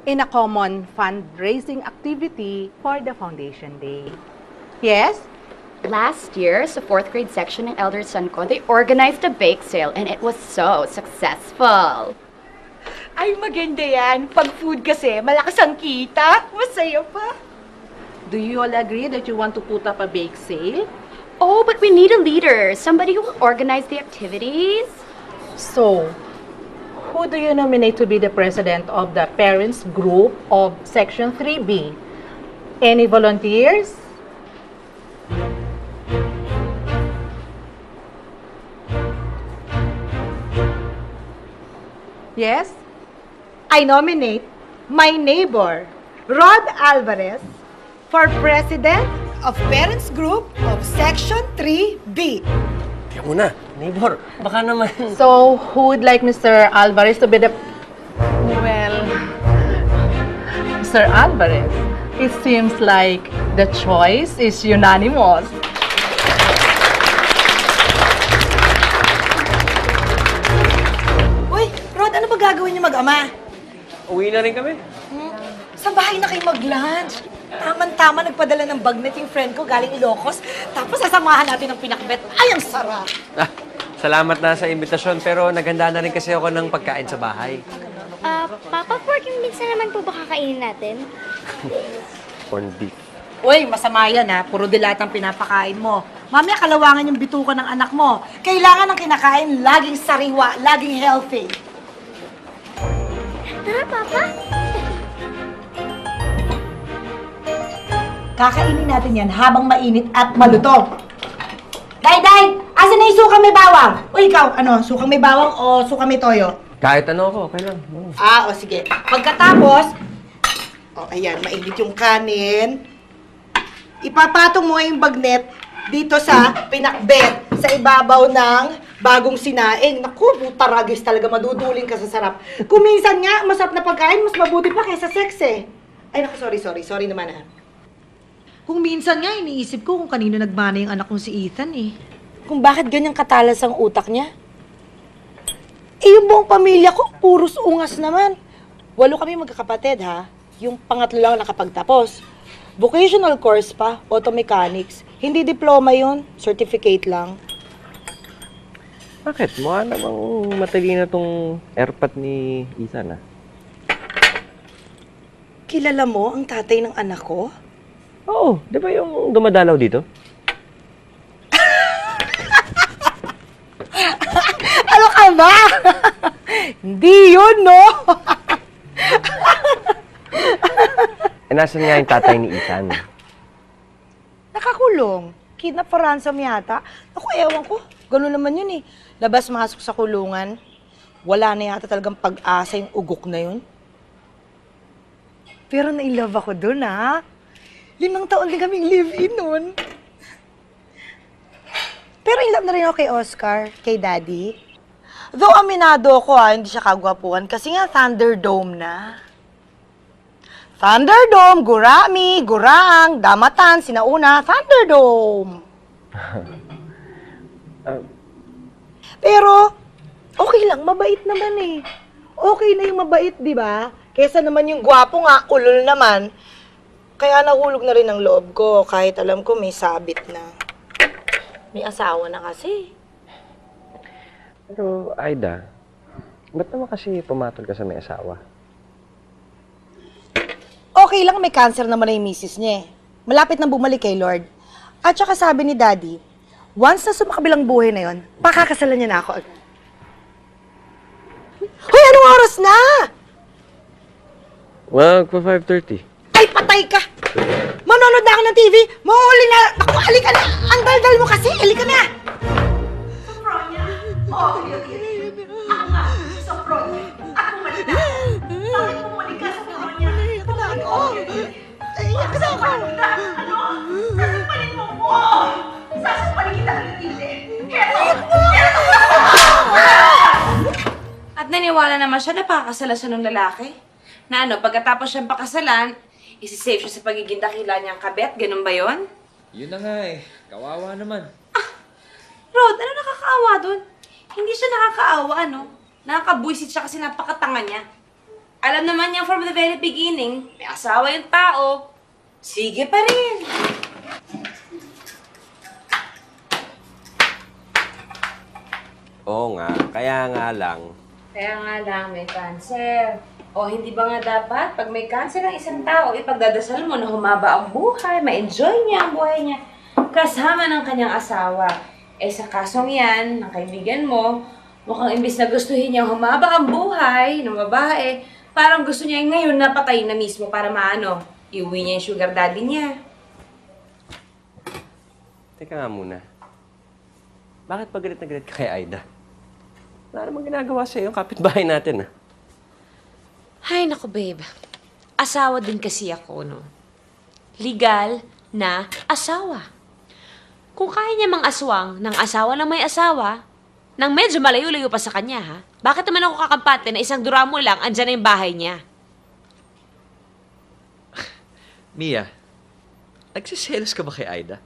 in a common fundraising activity for the Foundation Day. Yes?
Last year, sa 4th grade section ng Elder Son ko, they organized a bake sale and it was so successful.
Ay, maganda yan. Pag food kasi, malakas ang kita. Masaya pa.
Do you all agree that you want to put up a bake sale?
Oh, but we need a leader, somebody who will organize the activities.
So, who do you nominate to be the president of the parents group of Section 3B? Any volunteers?
Yes? I nominate my neighbor, Rod Alvarez, for president of Parents Group of Section 3B.
Kaya muna, neighbor. Baka naman...
So, who would like Mr. Alvarez to be the... Well, Mr. Alvarez, it seems like the choice is unanimous.
Uy, Rod, ano ba gagawin niyo mag-ama?
Uwi na rin kami.
Sa bahay na kayo mag-lunch. Tama-tama, nagpadala ng bagnet yung friend ko galing Ilocos. Tapos sasamahan natin ng pinakbet. Ay, ang sarap!
Salamat na sa imbitasyon, pero naghanda na rin kasi ako ng pagkain sa bahay.
Papa, pork yung minsan naman po ba kakainin natin?
Corned beef.
Uy, masama yan ha. Puro dilatang pinapakain mo. Mamaya kalawangan yung bituka ng anak mo. Kailangan ng kinakain laging sariwa, laging healthy.
Tara, Papa.
Kakainin natin yan habang mainit at maluto. Day! Asan na yung sukang may bawang? Uy, ikaw, ano, sukang may bawang o sukang may toyo?
Kahit ano ako, okay lang.
O sige. Pagkatapos, ayan, mainit yung kanin. Ipapatong mo yung bagnet dito sa pinakbet, sa ibabaw ng bagong sinaing. Naku, butaragis talaga, maduduling ka sa sarap. Kung minsan nga, masarap na pagkain, mas mabuti pa kaysa sex eh. Ay, naku, sorry naman ha. Kung minsan nga, iniisip ko kung kanino nagmana yung anak kong si Ethan eh. Kung bakit ganyang katalas ang utak niya. Eh, yung buong pamilya ko, puros ungas naman. 8 kami magkakapatid, ha? Yung pangatlo lang nakapagtapos. Vocational course pa, auto mechanics. Hindi diploma yun, certificate lang.
Bakit? Mukha namang matalino tong airpot ni Ethan, ah.
Kilala mo ang tatay ng anak ko?
Oo, di ba yung dumadalaw dito?
Ano ka ba? Hindi yun, no?
Nasaan nga yung tatay ni Ethan?
Nakakulong. Kidnap for ransom yata. Ako, ewan ko. Ganun naman yun eh. Labas-masok sa kulungan. Wala na yata talagang pag-asa yung ugok na yun. Pero na-inlove ako dun, ha? 5 taon din kaming live-in nun. Pero in love na rin ako kay Oscar, kay Daddy. Though aminado ko hindi siya kagwapuan kasi nga Thunderdome na. Thunderdome, Gurami, Gurang, Damatan, Sinauna, Thunderdome. Pero, okay lang, mabait naman eh. Okay na yung mabait, di ba? Kesa naman yung gwapo nga, ulol naman. Kaya nahulog na rin ang loob ko, kahit alam ko may sabit na. May asawa na kasi.
Pero, Aida, ba't naman kasi pumatol ka sa may asawa?
Okay lang, may cancer naman na yung misis niya eh. Malapit na bumalik kay Lord. At saka sabi ni Daddy, once na sumakabilang buhay na yon, pakakasalan niya na ako. Hoy, anong oras na?
Well, pa 5:30.
Ay, patay ka! Manonood na ako ng TV! Mahuli na! Ako, alika na! Ang daldal mo kasi! Alika na! Sopronya! Oh, ako nga! Sopronya! Ako malita! Bakit pumuli ka, Sopronya? Bakit ko? Iyak na ako! Ano? Sasampalin mo mo! Sasampalin kita ng tili! Heto! Heto!
At naniwala naman siya na pakakasala siya ng lalaki. Na ano, pagkatapos siyang pakasalan, isi-save siya sa pagiging dakila niyang kabet. Ganun ba yon?
Yun na nga eh. Kawawa naman.
Rod, ano nakakaawa dun? Hindi siya nakakaawa, ano? Nakakabuisit siya kasi napakatanga niya. Alam naman niya from the very beginning, may asawa yung tao. Sige pa rin.
Oo nga, kaya nga lang.
Kaya nga lang, may cancer. O hindi ba nga dapat, pag may cancer ang isang tao, ipagdadasal mo na humaba ang buhay, ma-enjoy niya ang buhay niya, kasama ng kanyang asawa. Eh sa kasong yan, ng kaibigan mo, mukhang imbis na gustuhin niya humaba ang buhay ng babae, parang gusto niya ngayon napatay na mismo para maano, iuwi niya yung sugar daddy niya.
Teka nga muna. Bakit pa galit na galit ka kay Aida? Wala namang ginagawa sa'yo yung kapitbahay natin, ah.
Ay, naku babe. Asawa din kasi ako, no? Legal na asawa. Kung kaya niya mang aswang ng asawa na may asawa, nang medyo malayo-layo pa sa kanya, ha? Bakit naman ako kakampante na isang duramo lang, andyan na yung bahay niya?
Mia, nagsiselos ka ba kay Aida?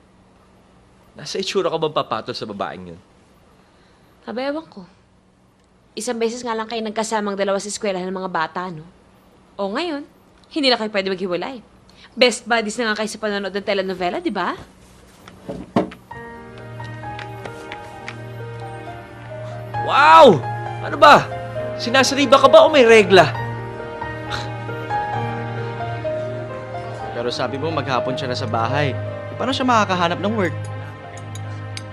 Nasa itsura ka bang papatol sa babaeng yun?
Aba, ewan ko. Isang beses nga lang kayo nagkasamang dalawa sa eskwelahan ng mga bata, no? O ngayon, hindi na kayo pwede maghiwalay. Best buddies na nga kayo sa panonood ng telenovela, di ba?
Wow! Ano ba? Sinasariba ka ba o may regla?
Pero sabi mo, maghapon siya na sa bahay. Paano siya makakahanap ng work?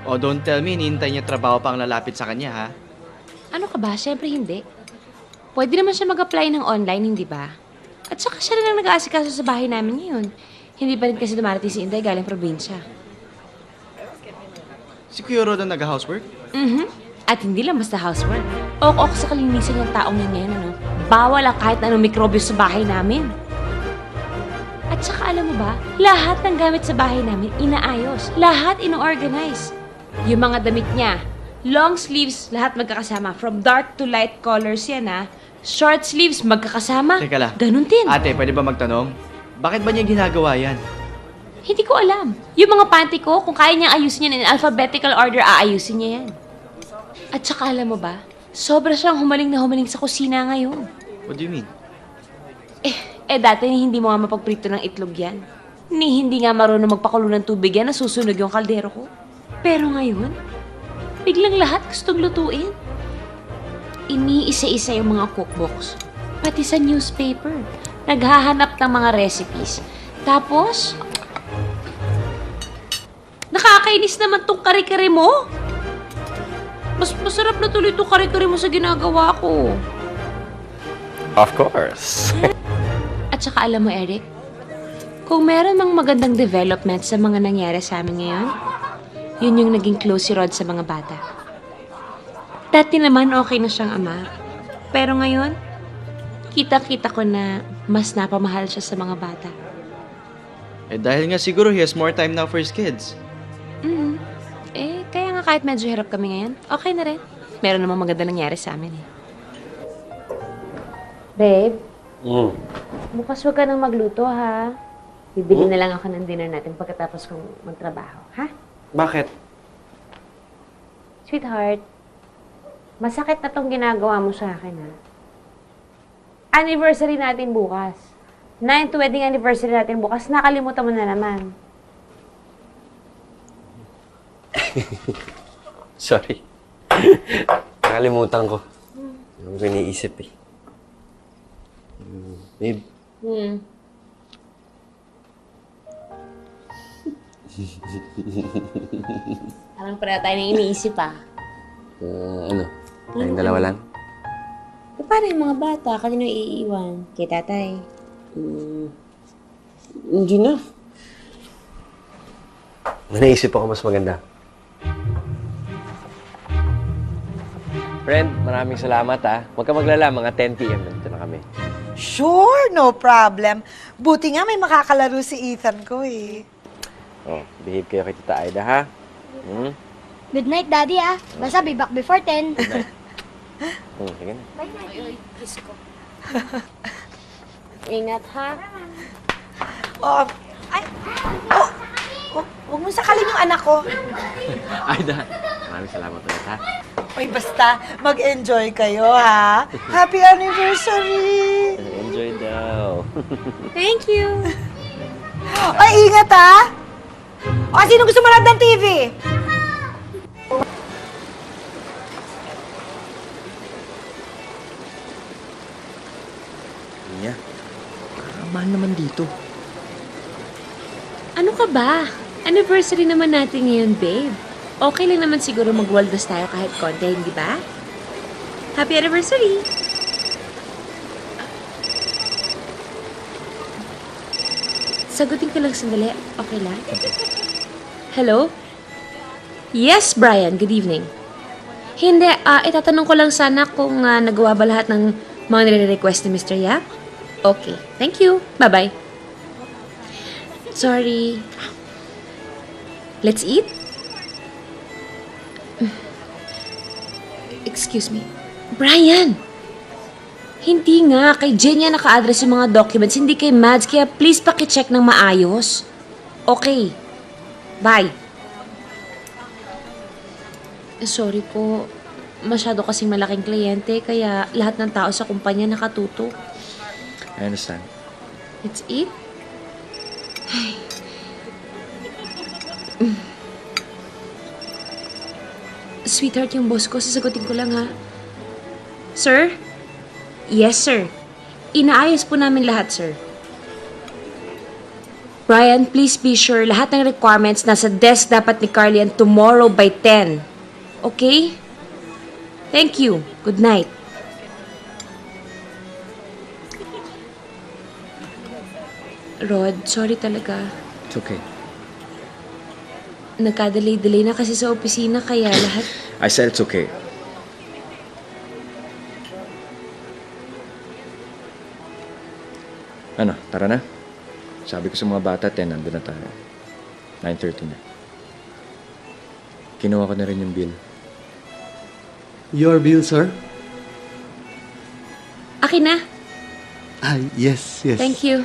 O don't tell me, hinihintay niya trabaho pa ang lalapit sa kanya, ha?
Ano ka ba? Siyempre hindi. Pwede naman siya mag-apply ng online, hindi ba? At saka siya na lang nag-aasikaso sa bahay namin ngayon. Hindi pa rin kasi dumarating si Inday galing probinsya.
Si Kuya Rod ang nag-housework?
At hindi lang basta housework. Ok-ok sa kalinisan ng taong yan ngayon, ano? Bawal ang kahit anong mikrobyo sa bahay namin. At saka alam mo ba, lahat ng gamit sa bahay namin inaayos. Lahat ino-organize. Yung mga damit niya, long sleeves, lahat magkakasama. From dark to light colors yan, ha? Short sleeves, magkakasama.
Teka lang.
Ganun din.
Ate, pwede ba magtanong? Bakit ba niya ginagawa yan?
Hindi ko alam. Yung mga panty ko, kung kaya niyang ayusin yan in alphabetical order, aayusin niya yan. At saka alam mo ba, sobra siyang humaling na humaling sa kusina ngayon.
What do you mean?
Dati hindi mo nga mapagprito ng itlog yan. Hindi nga marunong magpakulo ng tubig yan, nasusunog yung kaldero ko. Pero ngayon, biglang lahat gustong lutuin. Iniisa-isa yung mga cookbooks. Pati sa newspaper. Naghahanap ng mga recipes. Tapos, nakakainis naman tong kare-kare mo. Mas masarap na tuloy itong kare-kare mo sa ginagawa ko.
Of course.
At saka alam mo, Eric, kung meron mang magandang development sa mga nangyari sa amin ngayon, yun yung naging close si Rod sa mga bata. Dati naman okay na siyang ama. Pero ngayon, kita-kita ko na mas napamahal siya sa mga bata.
Dahil nga siguro he has more time now for his kids.
Kaya nga kahit medyo hirap kami ngayon, okay na rin. Meron namang maganda nangyari sa amin eh.
Babe, bukas huwag ka nang magluto, ha? Bibili na lang ako ng dinner natin pagkatapos kong magtrabaho, ha?
Bakit?
Sweetheart, masakit na tong ginagawa mo sa akin, ha? Anniversary natin bukas. 9th wedding anniversary natin bukas. Nakalimutan mo na naman.
Sorry. Nakalimutan ko. Hindi ko iniisip eh. Babe.
Parang pala tayo nang iniisip, ah.
Ano? Tayong dalawa lang?
Paano yung mga bata? Kanino iiwan? Kay tatay?
Hindi na. Naisip ako mas maganda. Friend, maraming salamat ha. Huwag ka maglala, mga 10 p.m. nandito na kami.
Sure, no problem. Buti nga may makakalaro si Ethan ko eh.
Oh, behave kayo kay Tita Aida ha.
Good night, Daddy, ah. Basta be back before 10.
Sige na.
Bye, Daddy.
Ingat, ha?
Huwag mo sakalin yung anak ko.
Aida, maraming salamat ulit ha.
Oy, basta mag-enjoy kayo, ha? Happy anniversary!
Enjoy daw.
Thank you.
Ay, ingat, ha? O, sino gusto manood ng TV?
Niya, mahal naman dito.
Ano ka ba? Anniversary naman natin ngayon, babe. Okay lang naman siguro magwaldas tayo kahit konti, hindi ba? Happy anniversary! Sagutin ko lang sandali. Okay lang? Hello? Yes, Brian. Good evening. Hindi, itatanong ko lang sana kung nagawa ba lahat ng mga nire-request ni Mr. Yap? Okay. Thank you. Bye-bye. Sorry. Let's eat? Excuse me. Brian! Hindi nga. Kay Jenya naka-address yung mga documents, hindi kay Mads. Kaya please pakicheck ng maayos. Okay. Bye. Sorry po. Masyado kasing malaking kliyente, kaya lahat ng tao sa kumpanya nakatuto.
I understand.
Let's eat? Ay. Sweetheart, yung boss ko, sasagutin ko lang ha. Sir? Yes, sir. Inaayos po namin lahat, sir. Brian, please be sure lahat ng requirements nasa desk dapat ni Carlian tomorrow by 10. Okay? Thank you. Good night. Rod, sorry talaga.
It's okay.
Nagka-delay na kasi sa opisina kaya lahat...
I said it's okay. Ano, tara na. Sabi ko sa mga bata, 10, nandun na tayo. 9:30 na. Kinuha ko na rin yung bill.
Your bill, sir?
Akin na.
Yes.
Thank you.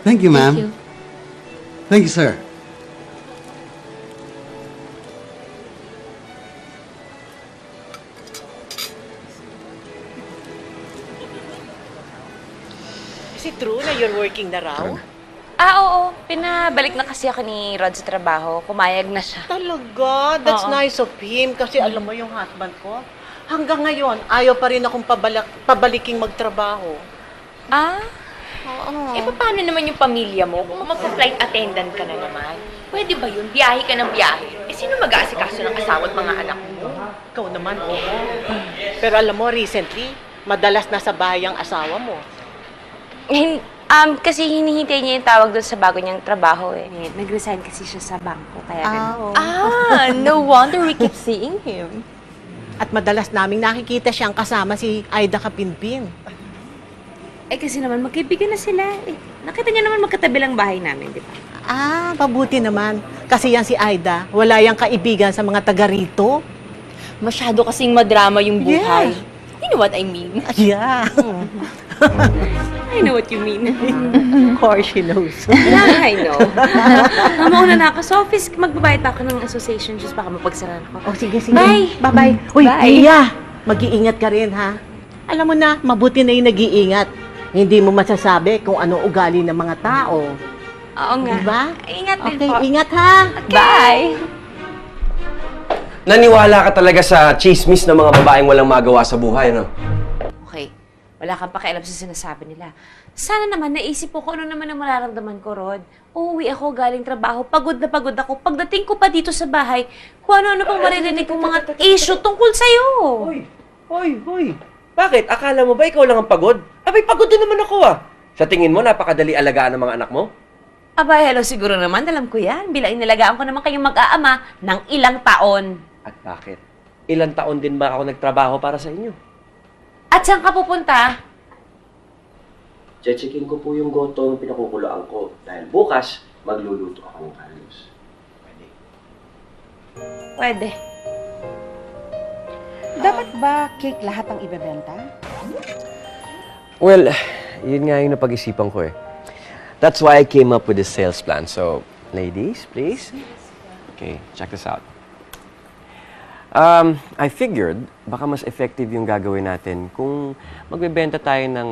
Thank you, ma'am.
Thank you.
Thank you, sir.
Is it true na you're working na raw?
Oo. Pinabalik na kasi ako ni Rod sa trabaho. Pumayag na siya.
Talaga? That's
Oo.
nice of him. Kasi alam mo yung husband ko, hanggang ngayon, ayaw pa rin akong pabaliking magtrabaho.
Oo. Paano naman yung pamilya mo kung magpa-flight attendant ka na naman? Pwede ba yun? Biyahe ka ng biyahe. Sino mag-aasikaso ng asawa at mga anak mo?
Ikaw naman, oo. Pero alam mo, recently, madalas nasa bahay ang asawa mo.
Kasi hinihintay niya yung tawag doon sa bago niyang trabaho eh. Nag-resign kasi siya sa bangko, kaya ganun.
No wonder we keep seeing him. At madalas naming nakikita siyang kasama si Aida Kapinpin.
Eh kasi naman, magkaibigan na sila. Eh, nakita niyo naman magkatabi lang bahay namin, di ba?
Mabuti naman. Kasi yan si Aida, wala yang kaibigan sa mga taga rito.
Masyado kasing madrama yung buhay.
Yeah.
You know what I mean?
Yeah.
I know what you mean.
Of course she knows.
Yeah, I know. Mauna na ako sa office. Magbabayad ako ng association just baka mapagsaran ako.
Sige.
Bye!
Bye-bye. Uy,
Bye.
Iya, mag-iingat ka rin, ha? Alam mo na, mabuti na yung nag-iingat. Hindi mo masasabi kung ano ugali ng mga tao.
Oo nga.
Diba?
Ingat din
Okay,
po.
ingat ha.
Okay. Bye!
Naniwala ka talaga sa chismis ng mga babaeng walang magawa sa buhay, no?
Okay. Wala kang pakialam sa sinasabi nila. Sana naman naisip ko kung ano naman ang mararamdaman ko, Rod. Uuwi ako galing trabaho, pagod na pagod ako. Pagdating ko pa dito sa bahay, kung ano-ano pang maririnig kong mga issue tungkol sa'yo.
Hoy! Bakit? Akala mo ba ikaw lang ang pagod? Abay, pagod din naman ako Sa tingin mo, napakadali alagaan ng mga anak mo?
Aba, hello, siguro naman. Alam ko yan. Bilang inalagaan ko naman kayong mag-aama ng ilang taon.
At bakit? Ilang taon din ba ako nagtrabaho para sa inyo?
At saan ka pupunta?
Checkin ko po yung goto ng pinakukuloan ko. Dahil bukas, magluluto ako ng Carlos.
Pwede.
Dapat ba cake lahat ang ibebenta?
Well, yun nga yung napag-isipan ko eh. That's why I came up with this sales plan. So, ladies, please. Okay, check this out. I figured, baka mas effective yung gagawin natin kung magbebenta tayo ng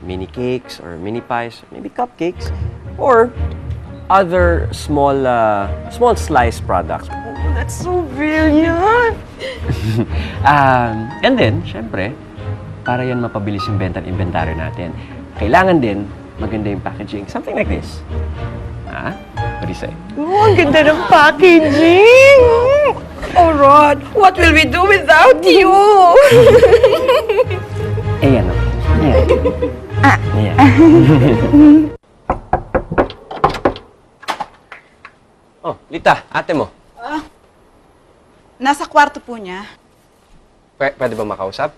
mini cakes or mini pies, maybe cupcakes, or other small slice products. Oh, that's so brilliant! And then, syempre, para yan mapabilis yung benta at inventory natin, kailangan din maganda yung packaging. Something like this. What do you say?
Oh, ang ganda ng packaging! Oh, Rod, what will we do without you?
Ayan o. Ayan. Oh, Lita, ate mo.
Nasa kwarto po niya.
Pwede ba makausap?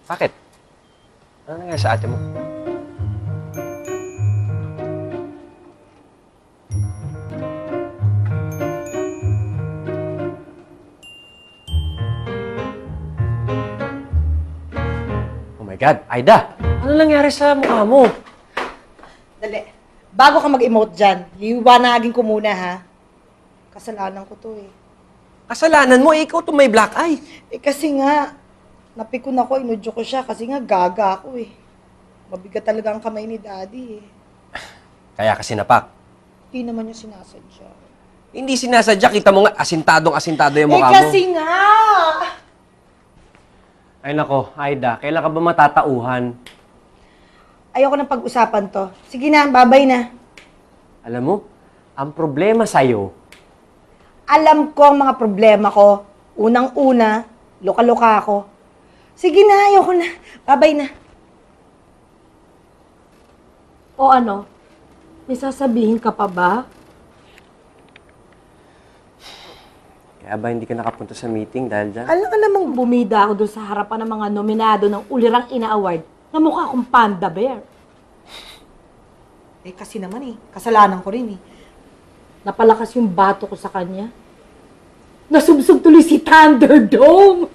Bakit? Ano nangyari sa ate mo? Oh my God, Aida! Ano nangyari sa mukha mo?
Dali. Bago ka mag-emote dyan, liwanagin ko muna, ha? Kasalanan ko to, eh.
Kasalanan mo, ikaw to may black eye.
Kasi nga, napikon ako, inudyo ko siya kasi nga gaga ako, eh. Mabigat talaga ang kamay ni Daddy, eh.
Kaya kasi napak.
Hindi naman niya sinasadya.
Hindi sinasadya, kita mo nga, asintado yung mukha mo.
Kasi nga!
Ay nako, Aida, kailan ka ba matatauhan?
Ayoko nang pag-usapan to. Sige na, babay na.
Alam mo, ang problema sa'yo,
Alam ko ang mga problema ko. Unang-una, loka-loka ako. Sige na, ayoko na. Babay na. O ano? May sasabihin ka pa ba?
kaya ba hindi ka nakapunta sa meeting dahil dyan?
Alam ka namang bumida ako doon sa harapan ng mga nominado ng Ulirang Ina Award na mukha akong panda bear. Eh kasi naman kasalanan ko rin Napalakas yung bato ko sa kanya. Nasubsob tuloy si Thunderdome.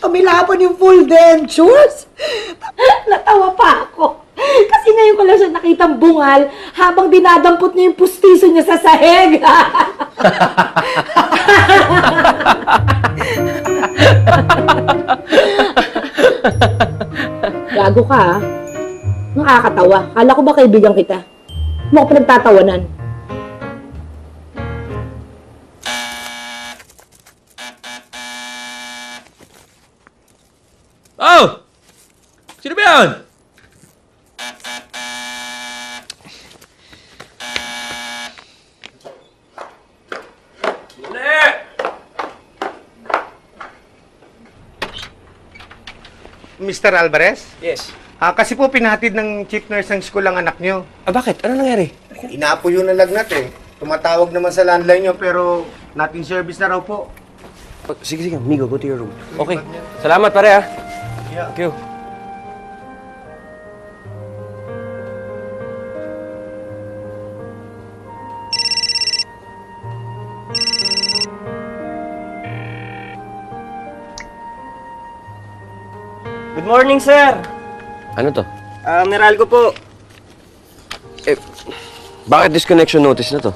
Tumilapon yung full dentures. Natawa pa ako. Kasi ngayon ko lang siya nakitang bungal habang dinadampot niya yung pustiso niya sa sahig. Gago ka, Nakakatawa. Kala ko ba kaibigan kita? Mo ko pinagtatawanan.
Oh! Sino ba yan?
Mr. Alvarez?
Yes.
Kasi po pinahatid ng chief nurse ng school ang anak nyo.
Bakit? Ano nangyari?
Inapo yun ang lagnat eh. Tumatawag naman sa landline nyo pero not in service na raw po.
Sige, Migo, go to your room. Okay. Salamat, pare, ah.
Yeah.
Thank you.
Good morning, sir.
Ano to?
Meralco po.
Bakit disconnection notice na to?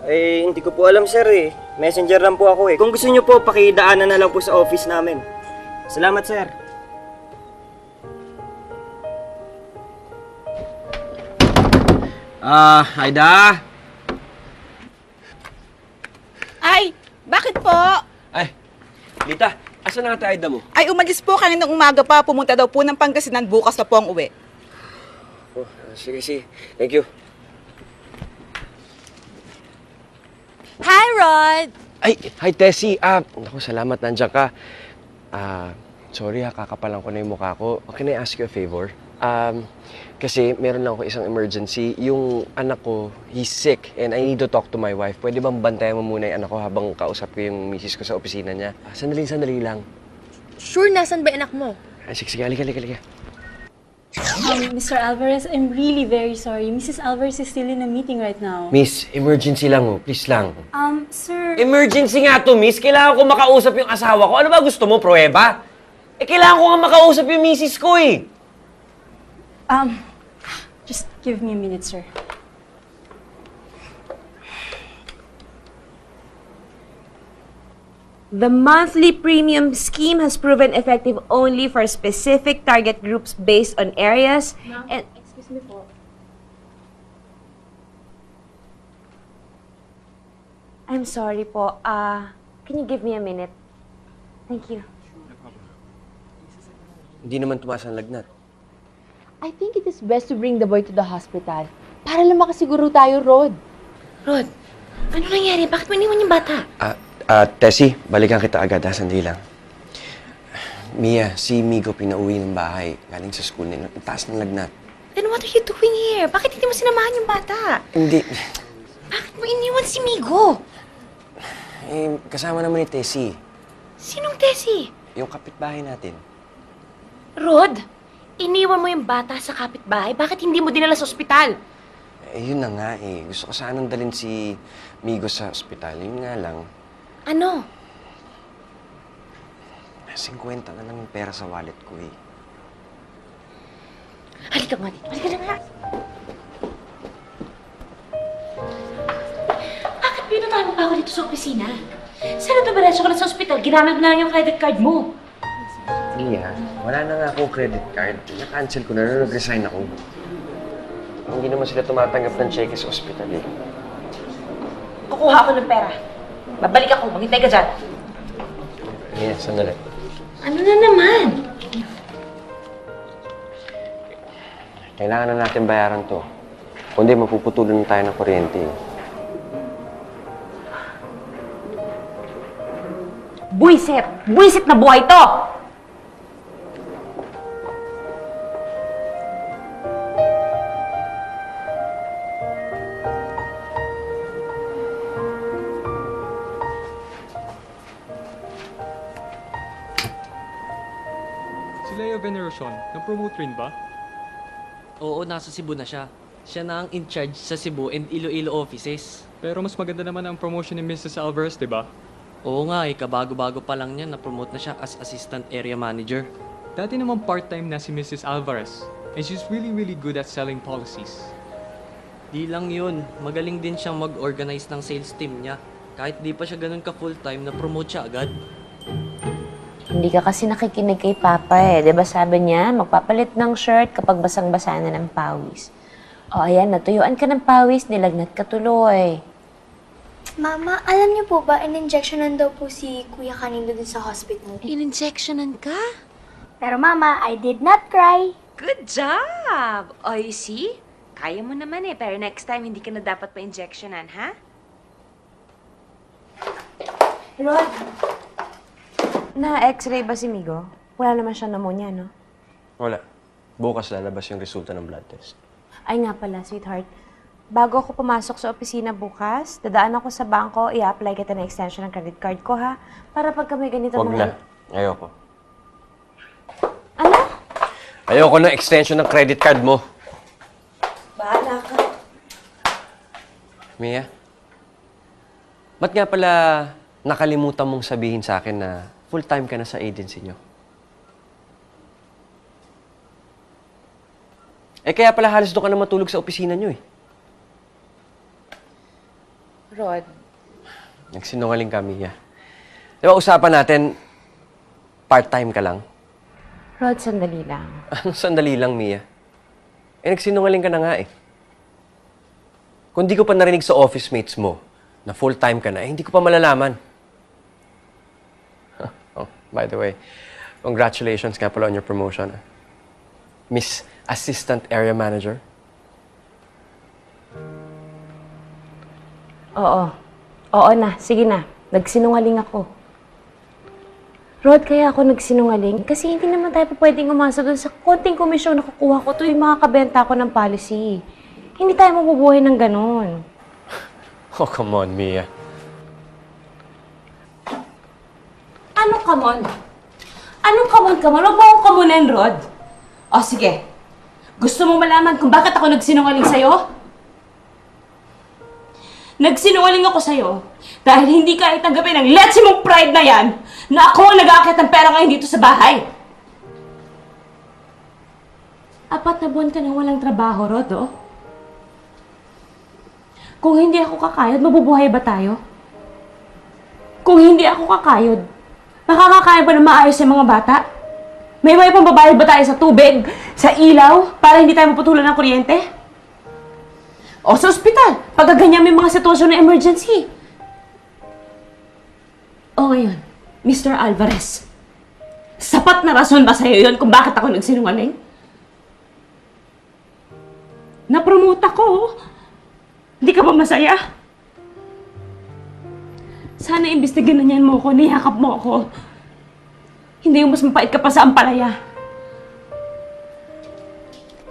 Hindi ko po alam, sir eh. Messenger lang po ako eh. Kung gusto niyo po, pakidaanan na lang po sa office namin. Salamat, sir.
Aida?
Ay, bakit po?
Ay, Lita, asan na ate Aida mo?
Ay, umalis po kaninang umaga pa. Pumunta daw po ng Pangasinan. Bukas na po ang uwi.
Sige. Thank you.
Hi, Rod!
Ay, hi Tessie. Naku, salamat nandiyan ka. Sorry kakapalan ko na yung mukha ko. Can I ask you a favor? Kasi meron lang ako isang emergency. Yung anak ko, he's sick and I need to talk to my wife. Pwede bang bantayan mo muna yung anak ko habang kausap ko yung misis ko sa opisina niya? Sandali lang.
Sure, nasan ba anak mo?
Sige, halika.
Mr. Alvarez, I'm really very sorry. Mrs. Alvarez is still in a meeting right now.
Miss, emergency lang please lang.
Sir...
Emergency nga to, miss. Kailangan ko makausap yung asawa ko. Ano ba gusto mo, pruweba? Kailangan ko nga makausap yung misis ko eh.
Just give me a minute, sir.
The monthly premium scheme has proven effective only for specific target groups based on areas and...
Excuse me po.
I'm sorry po. Can you give me a minute? Thank you.
Hindi naman tumaas ang lagnat.
I think it is best to bring the boy to the hospital para lang makasiguro tayo, Rod.
Rod, ano nangyari? Bakit mo iniwan yung bata?
Tessie, balikan kita agad ha, sandali lang. Mia, si Migo pinauwi ng bahay. Galing sa school nila. Ang taas ng lagnat.
Then what are you doing here? Bakit hindi mo sinamahan yung bata?
Hindi.
Bakit mo iniwan si Migo?
Kasama naman ni Tessie.
Sinong Tessie?
Yung kapitbahay natin.
Rod, iniwan mo yung bata sa kapitbahay. Bakit hindi mo dinala sa ospital?
Yun na nga eh. Gusto ko sanang dalhin si Migo sa ospital. Yun nga lang.
Ano?
50 na lang yung pera sa wallet ko eh.
Halika nga dito. Halika na nga. Bakit pinuntahan mo pa ako dito sa opisina? Sana dumiretso ka na sa ospital. Ginamit mo na lang yung credit card mo.
Mia, wala na nga akong credit card. Na-cancel ko na nung nag-resign ako. Hindi naman sila tumatanggap ng cheque sa ospital eh.
Kukuha ako ng pera. Babalik ako. Maghintay ka dyan.
Mia, sandali.
Ano na naman?
Kailangan na natin bayaran to. Kundi mapuputulan na tayo ng kuryente eh.
Buisit! Buisit na buhay to!
Si Leo Veneracion, na-promote rin ba?
Oo, nasa Cebu na siya. Siya na ang in-charge sa Cebu and Iloilo offices.
Pero mas maganda naman ang promotion ni Mrs. Alvarez, di ba?
Oo nga, kabago-bago pa lang niya, na-promote na siya as assistant area manager.
Dati naman part-time na si Mrs. Alvarez. And she's really, really good at selling policies.
Di lang yun, magaling din siyang mag-organize ng sales team niya. Kahit di pa siya ganun ka full-time, na-promote siya agad.
Hindi ka kasi nakikinig kay Papa eh. Diba sabi niya, magpapalit ng shirt kapag basang-basa na ng pawis. O ayan, natuyuan ka ng pawis, nilagnat ka tuloy.
Mama, alam niyo po ba, in-injectionan daw po si Kuya kanina dun sa hospital.
In-injectionan ka?
Pero Mama, I did not cry.
Good job! O, you see? Kaya mo naman eh, pero next time hindi ka na dapat pa-injectionan, ha? Rod, na-x-ray ba si Migo? Wala naman siya pneumonia, no?
Wala. Bukas lalabas yung resulta ng blood test.
Ay nga pala, sweetheart. Bago ako pumasok sa opisina bukas, dadaan ako sa bangko, i-apply kita ng extension ng credit card ko, ha? Para pagka may ganito
Huwag
mga...
na. Ayoko. Ano? Ayoko ng extension ng credit card mo.
Bahala ka.
Mia? Ba't nga pala nakalimutan mong sabihin sa akin na full-time ka na sa agency nyo? Eh kaya pala halos doon ka na matulog sa opisina nyo eh.
Rod,
Nagsinungaling ka, Mia. Di ba usapan natin, part-time ka lang?
Rod, sandali lang.
Ano sandali lang, Mia? Eh nagsinungaling ka na nga eh. Kung di ko pa narinig sa office mates mo na full-time ka na, eh hindi ko pa malalaman. Oh, by the way, congratulations nga pala on your promotion. Miss Assistant Area Manager.
Oo. Oo na. Sige na. Nagsinungaling ako. Rod, kaya ako nagsinungaling kasi hindi naman tayo pa pwedeng umasa doon sa konting komisyon na kukuha ko tuwing makakabenta ko ng policy. Hindi tayo mabubuhay ng ganun.
Oh, come on, Mia.
Anong come on? Anong come on? Huwag mo akong kamunin, Rod. O sige. Gusto mo malaman kung bakit ako nagsinungaling sa'yo? Nagsinungaling ako sa'yo dahil hindi ka itanggapin ang letsi mong pride na yan na ako ang nag-aakit ng pera ngayon dito sa bahay. 4 na buwan ka nang walang trabaho, Rod, oh. Kung hindi ako kakayod, mabubuhay ba tayo? Kung hindi ako kakayod, makakakaya ba na maayos yung mga bata? May pambabayad ba tayo sa tubig, sa ilaw, para hindi tayo maputulan ng kuryente? O sa ospital, pag ganyan may mga sitwasyon na emergency. O ngayon, Mr. Alvarez, sapat na rason ba sa'yo yun kung bakit ako nagsinungaling? Na-promote ako. Hindi ka ba masaya? Sana imbestigan na niyan mo ako, niyakap mo ako. Hindi yung mas mapait ka pa sa ampalaya.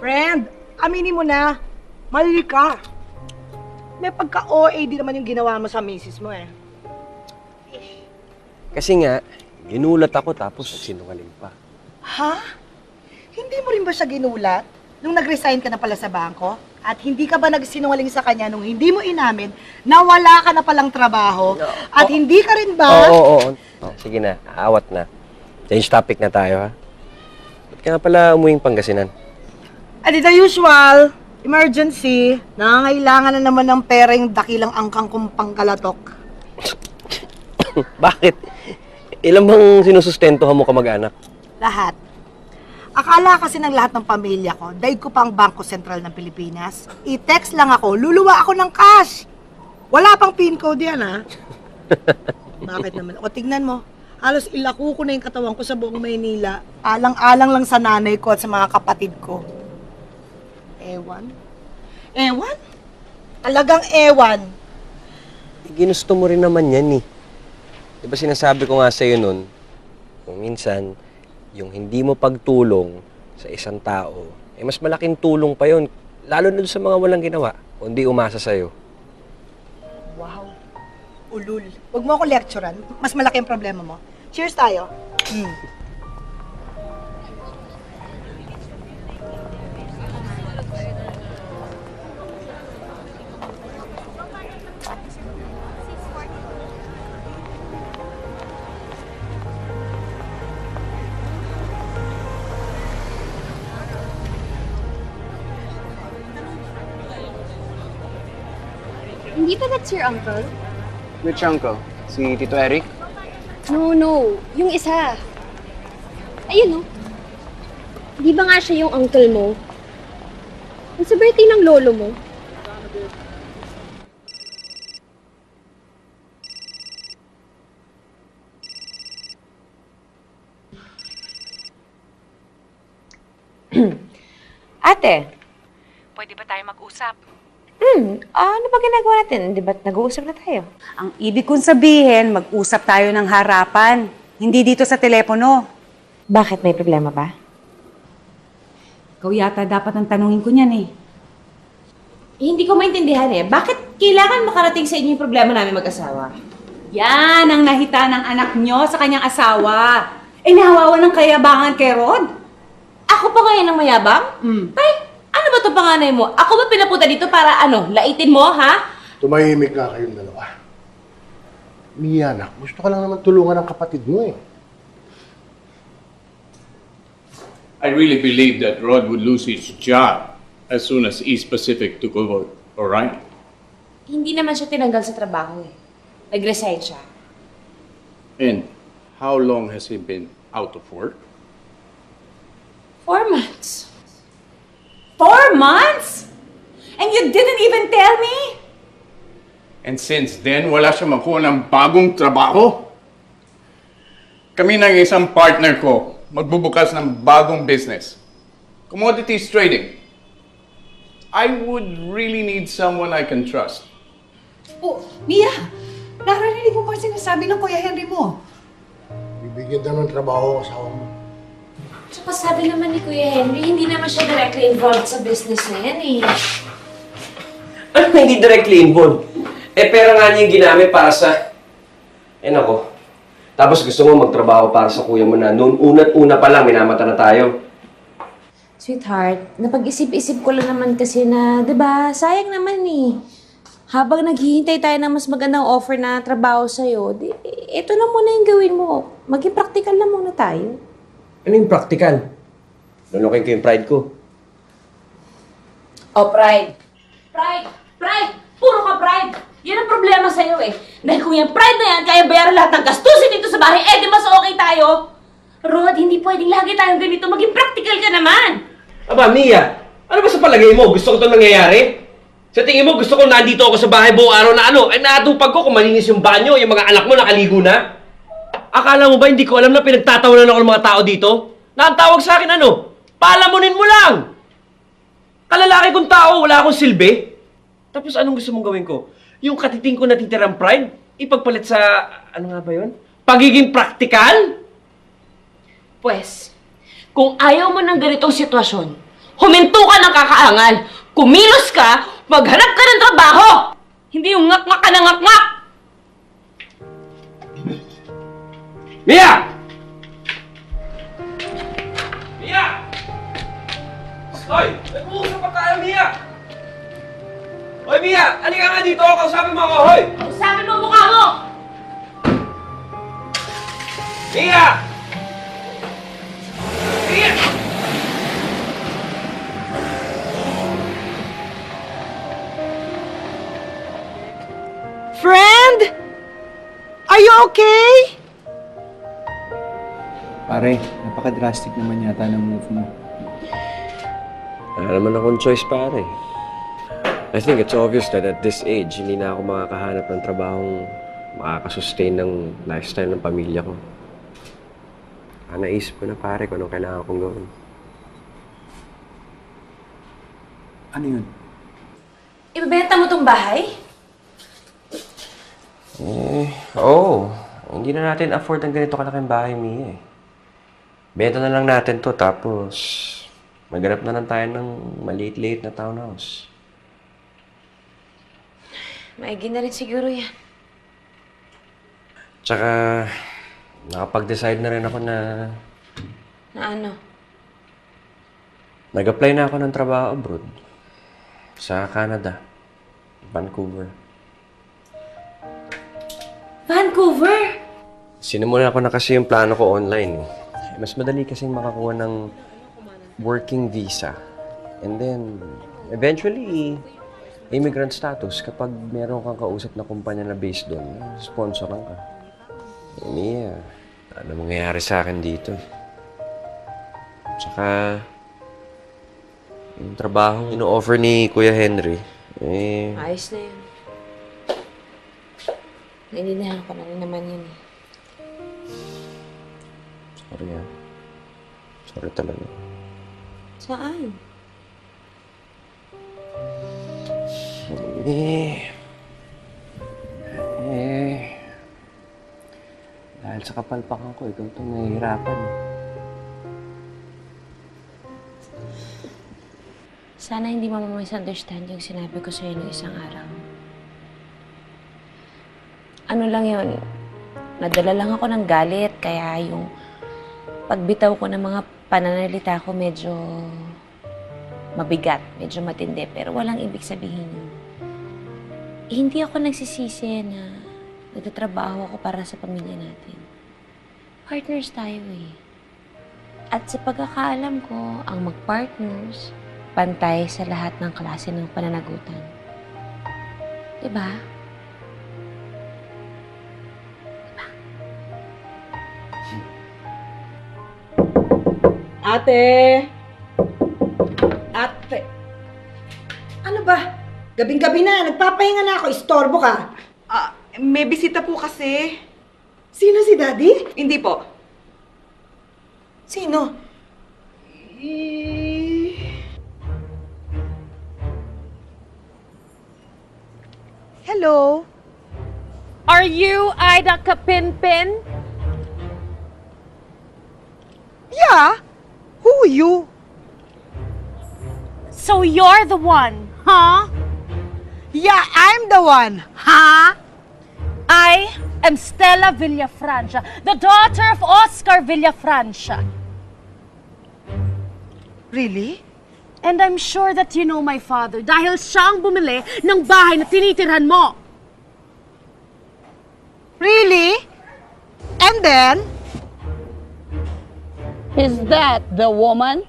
Friend, aminin mo na. Mali ka. May pagka-OA din naman yung ginawa mo sa misis mo eh.
Kasi nga, ginulat ako tapos sinungaling pa.
Ha? Hindi mo rin ba siya ginulat nung nag-resign ka na pala sa bangko? At hindi ka ba nagsinungaling sa kanya nung hindi mo inamin na wala ka na palang trabaho? At hindi ka rin ba...
Oo. Sige na, aawat na. Change topic na tayo, ha? Ba't ka nga pala umuwing Pangasinan?
Adi the usual, emergency, nangangailangan na naman ng pera yung dakilang angkang kong pangkalatok.
Bakit? Ilan bang sinusustentuhan mo kamag-anak?
Lahat. Akala kasi ng lahat ng pamilya ko, daig ko pang Bangko Sentral ng Pilipinas. I-text lang ako, luluwa ako ng cash. Wala pang PIN code yan, ha? Bakit naman? O, tignan mo. Halos ilako ko na yung katawan ko sa buong Maynila. Alang-alang lang sa nanay ko at sa mga kapatid ko. Ewan? Ewan? Talagang ewan.
Ginusto mo rin naman yan, eh. Di ba sinasabi ko nga sa'yo nun, kung minsan, yung hindi mo pagtulong sa isang tao, eh mas malaking tulong pa yun. Lalo na sa mga walang ginawa, kundi umasa sa'yo.
Wow. Ulul. Huwag mo ako lecturean. Mas malaki ang problema mo. Cheers tayo.
Hindi ba that's your uncle?
Which uncle? Si Tito Eric?
No. Yung isa. Ayun, no? Di ba nga siya yung uncle mo? Ang sa birthday ng lolo mo.
Ate,
Pwede ba tayo mag-usap?
ano ba ginagawa natin? Di ba nag-uusap na tayo?
Ang ibig kong sabihin, mag-usap tayo ng harapan. Hindi dito sa telepono.
Bakit? May problema ba?
Ikaw yata dapat ang tanungin ko niyan eh.
Hindi ko maintindihan eh. Bakit kailangan makarating sa inyo yung problema namin mag-asawa?
Yan ang nahita ng anak nyo sa kanyang asawa. Eh, nahawawan ng kayabangan kay Rod.
Ako pa ngayon ang mayabang? Tay, ano ba ito panganay mo? Ako ba pinapunta dito para laitin mo, ha?
Tumahimik nga kayong dalawa. Mia, anak, gusto ka lang naman tulungan ng kapatid mo eh.
I really believe that Rod would lose his job as soon as East Pacific took over, alright?
Hindi naman siya tinanggal sa trabaho eh. Nag-resign siya.
And how long has he been out of work?
4 months.
4 months? And you didn't even tell me?
And since then, wala siya makuha ng bagong trabaho. Kami ng isang partner ko, magbubukas ng bagong business. Commodities trading. I would really need someone I can trust.
Oh, Mia! Narinig mo ba sinasabi ng Kuya Henry mo?
Bibigyan daw ng trabaho ang asawa mo.
Tsaka sabi naman ni Kuya Henry, hindi naman siya directly involved sa business na yan eh.
Ano hindi directly involved? Eh, pera nga niya yung ginamit para sa... Eh, nako. Tapos gusto mo magtrabaho para sa kuya mo na noon una't-una pa lang, minamata na tayo.
Sweetheart, napag-isip-isip ko lang naman kasi na, di ba, sayang naman eh. Habang naghihintay tayo ng mas magandang offer na trabaho sa'yo, ito na muna yung gawin mo. Maging practical na muna tayo.
Ano yung practical? Lulukin ko yung pride ko.
Oh, pride. Pride! Pride! Puro ka pride! Yan ang problema sa'yo eh. Dahil kung yung pride na yan, kaya bayaran lahat ng gastusin dito sa bahay, di mas okay tayo. Rod, hindi pwedeng lagi tayong ganito. Maging practical ka naman.
Aba, Mia, ano ba sa palagay mo? Gusto ko itong nangyayari? Sa tingin mo, gusto ko nandito ako sa bahay buong araw na ay naatupag ko kung malinis yung banyo, yung mga anak mo nakaligo na? Akala mo ba hindi ko alam na pinagtatawanan ako ng mga tao dito? Na ang tawag sa akin palamunin mo lang! Kalalaki kong tao, wala akong silbi. Tapos anong gusto mong gawin ko? Yung katiting ko natitirang pride, ipagpalit sa, ano nga ba yun? Pagiging practical?
Pwes, kung ayaw mo ng ganitong sitwasyon, huminto ka ng kakaangal. Kumilos ka, maghanap ka ng trabaho! Hindi yung ngak-ngak ka ng ngak-ngak!
Mia! Mia! Hoy! Nag-uusap pa tayo, Mia! Hoy, Mia! Halika nga dito! Kausapin mo ako, hoy!
Kausapin mo ang mukha mo!
Mia! Mia!
Friend? Are you okay?
Pare, napaka-drastic naman yata ng move mo.
Wala naman akong choice, pare. I think it's obvious that at this age, hindi na ako makakahanap ng trabahong makakasustain ng lifestyle ng pamilya ko. Naisip ko na, pare, kung anong kailangan kong gawin.
Ano yun?
Ibebenta mo tong bahay?
Oo. Hindi na natin afford ang ganito kalaking bahay, Mia eh. Benta na lang natin to, tapos maghanap na lang tayo ng maliit-liit na townhouse.
Maigi na rin siguro yan.
Tsaka, nakapag-decide na rin ako na
Na ano?
nag-apply na ako ng trabaho abroad. Sa Canada. Vancouver.
Vancouver?
Sinimulan ko na kasi yung plano ko online eh. Mas madali kasing makakuha ng working visa. And then, eventually, immigrant status kapag meron kang kausap na kumpanya na based doon, sponsoran ka. Mia, ano mangyayari sa akin dito? Tsaka, yung trabaho ino-offer ni Kuya Henry,
Ayos na yun. Naintindihan ko na rin naman yun eh.
Sorry ah. Sorry talaga.
Saan?
Dahil sa kapalpakan ko, ikaw itong nahihirapan.
Sana hindi mo misunderstand yung sinabi ko sa'yo noong isang araw. Ano lang yun, nadala lang ako ng galit, kaya yung pagbitaw ko ng mga pananalita ko medyo mabigat, medyo matindi, pero walang ibig sabihin yun. Hindi ako nagsisisi na nagtatrabaho ako para sa pamilya natin. Partners tayo eh. At sa pagkakaalam ko, ang mag-partners, pantay sa lahat ng klase ng pananagutan. Diba?
Ate! Ate! Ano ba? Gabing-gabi na. Nagpapahinga na ako. Istorbo ka.
May bisita po kasi.
Sino si Daddy?
Hindi po.
Sino? Hello?
Are you Ida Kapinpin?
Yeah? Who are you?
So you're the one, huh?
Yeah, I'm the one. Huh?
I am Stella Villafrancia, the daughter of Oscar Villafrancia.
Really?
And I'm sure that you know my father dahil siya ang bumili ng bahay na tinitirhan mo.
Really? And then?
Is that the woman?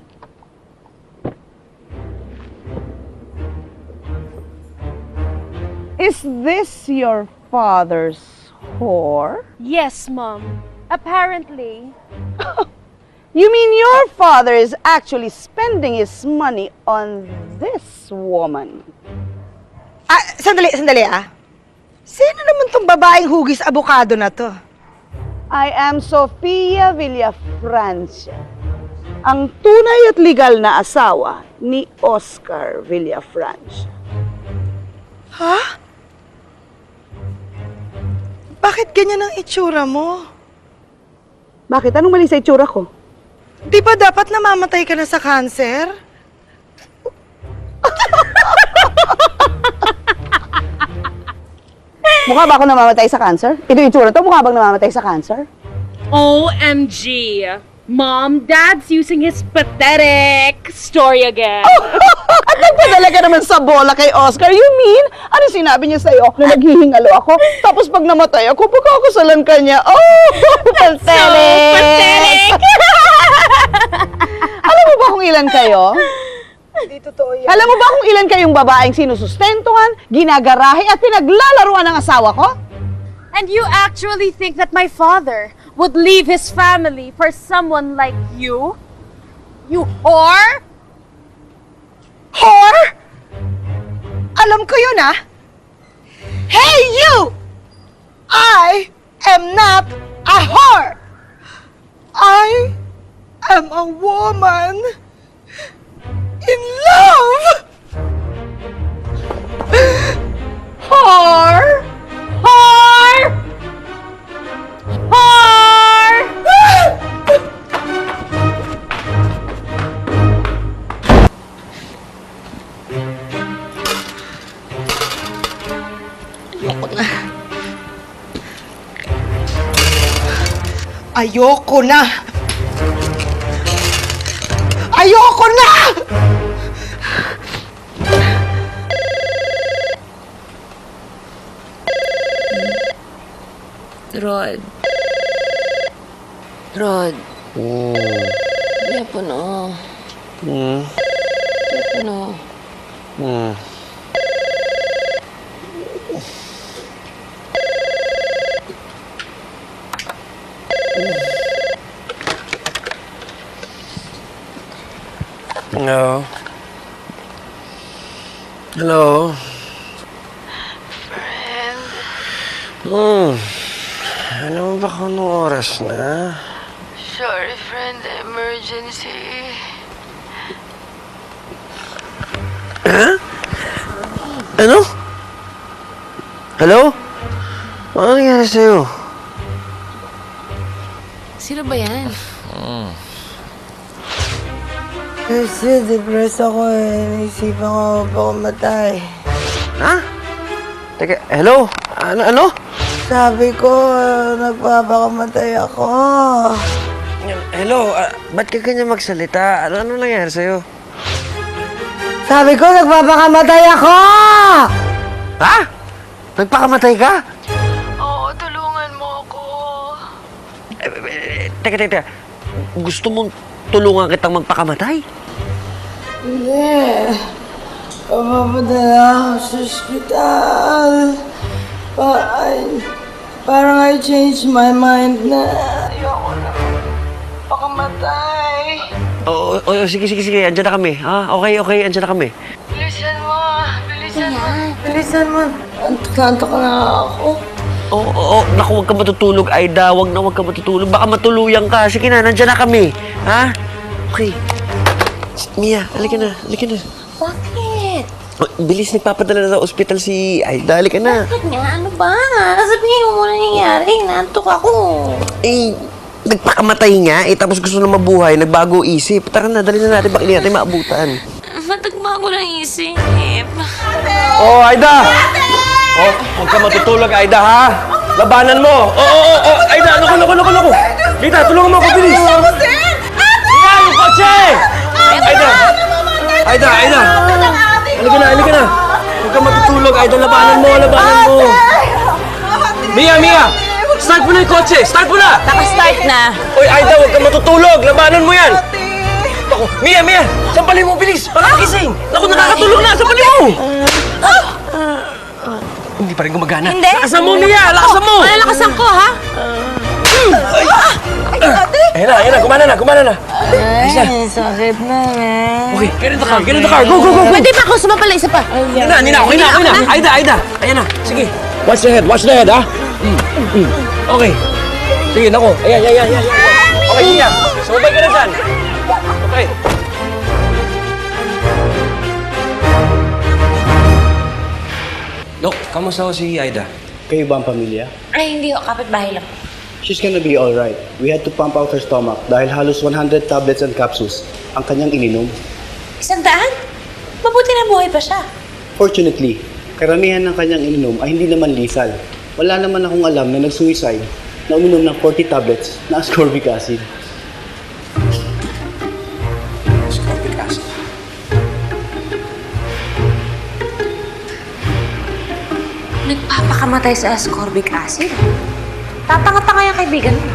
Is this your father's whore?
Yes, Mom. Apparently.
You mean your father is actually spending his money on this woman?
Sandali ah. Sino naman tong babaeng hugis abukado na to?
I am Sofia Villafrancia, ang tunay at legal na asawa ni Oscar Villafrancia.
Ha? Bakit ganyan ang itsura mo?
Bakit? Anong mali sa itsura ko?
Di ba dapat namamatay ka na sa cancer?
Mukha ba ako namamatay sa cancer? Ito yung itsura to, mukha bang namamatay sa cancer?
OMG. Mom, Dad's using his pathetic story again.
At nagpadala ka naman sa bola kay Oscar. You mean? Ano sinabi niya sa'yo? Na naghihingalo ako? Tapos pag namatay ako, pagkakasalan ka niya. Oh, pathetic!
So pathetic!
Alam mo ba kung ilan kayo?
Hindi totoo yan.
Alam mo ba kung ilan kayong babaeng sinusustentuhan, ginagarahe at pinaglalaruan ng asawa ko?
And you actually think that my father would leave his family for someone like you? You whore?
Whore? Alam ko yun ah. Hey you! I am not a whore. I am a woman in love. Whore!
Whore! Whore!
Ayoko na! Ayoko na!
Rod. Rod. Hindi po na. Hindi po na.
Hello? Hello?
Friend.
Ano ba kung anong oras na?
Sorry, friend. Emergency.
Ha? Ano? Hello? Ano nangyari sa'yo?
Sino ba yan?
Kasi depressed ako eh. Naisipan ko pumatay.
Ha? Teka, hello? Ano?
Sabi ko, nagpapakamatay ako.
Hello? Ba't ka ganyan magsalita? Ano nangyari sa'yo?
Sabi ko, nagpapakamatay ako!
Ha? Nagpakamatay ka?
Oo, tulungan mo ako.
Teka. Gusto mong tulungan kitang magpakamatay?
Hindi. Papapadala ako sa ospital. Parang I changed my mind na ayoko na pakamatay.
Oo, sige. Andiyan na kami. Ha? Okay. Andiyan na kami.
Bilisan mo.
Bilisan mo. Antok na ako.
Oo. Naku, huwag ka matutulog, Aida. Huwag ka matutulog. Baka matuluyan ka. Sige na, nandiyan na kami. Ha? Okay. Mia, halika na.
Bakit?
Bilis, nagpapadala na sa ospital si Aida. Halika na.
Bakit nga? Ano ba? Sabihin mo muna nangyayari. Nantok ako.
Nagpakamatay nga. Tapos gusto na mabuhay. Nagbago isip. Tara na, dali na natin. Baka hindi natin maabutan.
Matagbago ng isip.
Oh, Aida! Oh, huwag ka matutulog, Aida, ha? Labanan mo! Aida, naku! Dita, tulungan mo ako, bilis! Mia, yung kotse! Aida! Halika na! Huwag ka matutulog, Aida, labanan mo! Mia! Start mo na yung kotse! Start mo na!
Naka-start na.
Oy, Aida, huwag ka matutulog! Labanan mo yan! Naku, Mia! Sampalin mo, bilis! Pakakising! Naku, nakakatulog na! Sampalin mo! Hindi pa rin gumagana.
Hindi.
Lakasan mo, Mia! Lakasan mo!
Malalakasan ko, ha?
Ayan na, gumana na.
Ay, sakit na, man.
Okay, get in the car. Go.
Pwede pa ako sumapala isa pa.
Okay na. Aida. Ayan na, sige. Watch the head, ha? Okay. Sige, naku. Ayan. Okay, Mia. Sumabay ka na dyan. Okay. Dok, kamusta ho si Aida?
Kayo ba ang pamilya?
Ay, hindi ho. Kapitbahay lang.
She's gonna be alright. We had to pump out her stomach dahil halos 100 tablets and capsules ang kanyang ininom.
100? Mabuti na buhay pa siya.
Fortunately, karamihan ng kanyang ininom ay hindi naman lethal. Wala naman akong alam na nag-suicide na uminom ng 40 tablets na ascorbic acid.
Ascorbic acid?
Nagpapakamatay sa ascorbic acid? Tatanga-tanga yung kaibigan mo.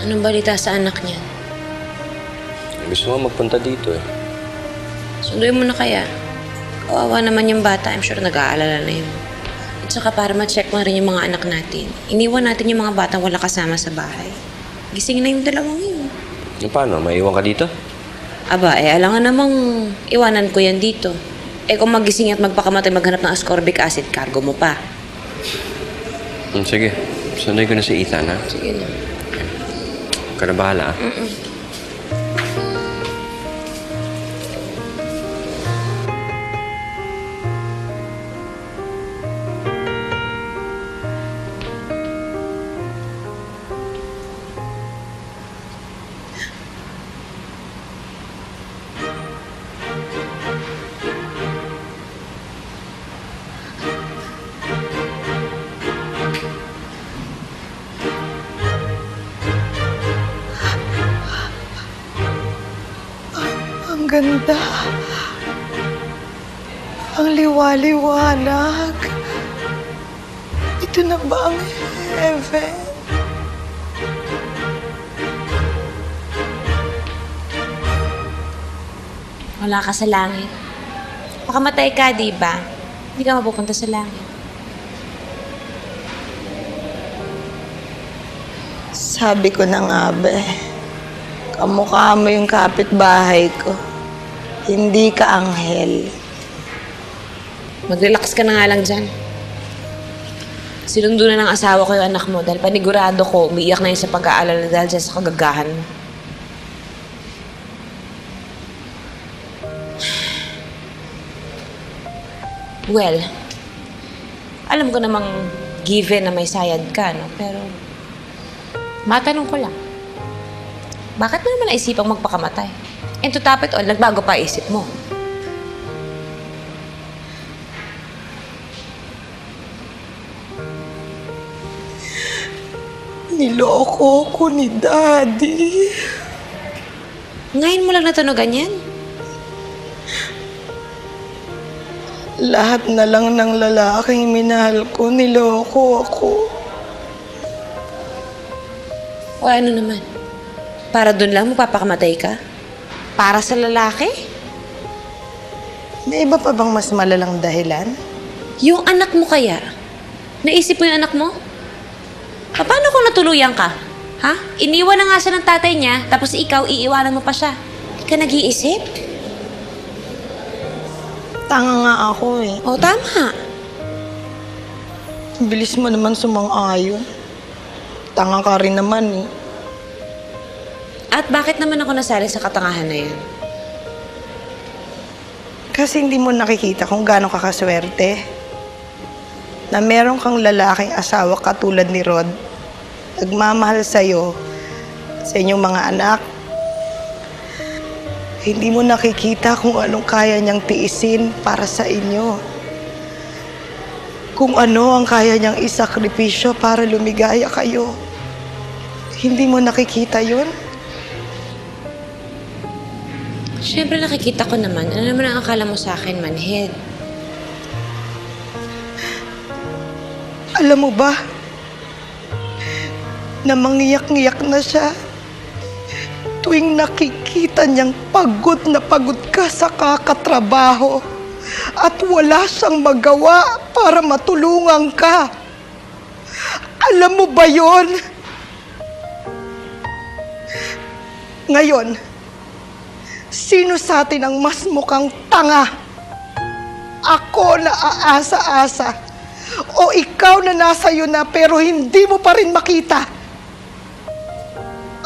Anong balita sa anak niya?
Gusto mo magpunta dito eh.
Sunduin mo na kaya. Kawawa naman yung bata. I'm sure nag-aalala na yun. At saka para ma-check mo rin yung mga anak natin. Iniwan natin yung mga batang wala kasama sa bahay. Gising na yung dalawang yun.
Paano? Maiwan ka dito?
Aba, alangan namang iwanan ko yan dito. Kung magising at magpakamatay maghanap ng ascorbic acid, cargo mo pa.
Sige. Sunday ko na si Ethan, ha?
Sige na.
Ka na bahala, ha?
Ang ganda. Ang liwaliwanag. Ito na ba ang heaven?
Wala ka sa langit. Pakamatay ka, di ba? Hindi ka mapupunta sa langit.
Sabi ko na nga ba, kamukha mo yung kapitbahay ko. Hindi ka anghel.
Mag-relax ka na nga lang dyan. Sinundo na ng asawa ko yung anak mo dahil panigurado ko umiiyak na yun sa pag-aalala dahil dyan sa kagagahan mo. Well, Alam ko namang given na may sayad ka, no? Pero, matanong ko lang. Bakit mo naman naisipang magpakamatay? And to top it all, nagbago pa isip mo.
Niloko ko ni Daddy.
Ngayon mo lang natunugan yan?
Lahat na lang ng lalaking minahal ko, niloko ako.
O ano naman? Para doon lang magpapakamatay ka? Para sa lalaki?
May iba pa bang mas malalang dahilan?
Yung anak mo kaya? Naisip mo yung anak mo? Paano kung natuluyan ka? Ha? Iniwan na nga siya ng tatay niya, tapos ikaw, iiwanan mo pa siya. Hindi ka nag-iisip?
Tanga nga ako eh.
O, tama.
Bilis mo naman sumang-ayon. Tanga ka rin naman eh.
At bakit naman ako nasali sa katangahan na yan?
Kasi hindi mo nakikita kung gaano ka kaswerte. Na meron kang lalaking asawa katulad ni Rod. Nagmamahal sa'yo, sa inyong mga anak. Hindi mo nakikita kung anong kaya niyang tiisin para sa inyo. Kung ano ang kaya niyang isakripisyo para lumigaya kayo. Hindi mo nakikita yun?
Siyempre nakikita ko naman. Ano naman ang akala mo sa akin, manhid?
Alam mo ba, na mangiyak-ngiyak na siya tuwing nakikita niyang pagod na pagod ka sa kakatrabaho at wala siyang magawa para matulungan ka. Alam mo ba yon? Ngayon, sino sa atin ang mas mukhang tanga? Ako na aasa-asa o ikaw na nasa iyo na pero hindi mo pa rin makita?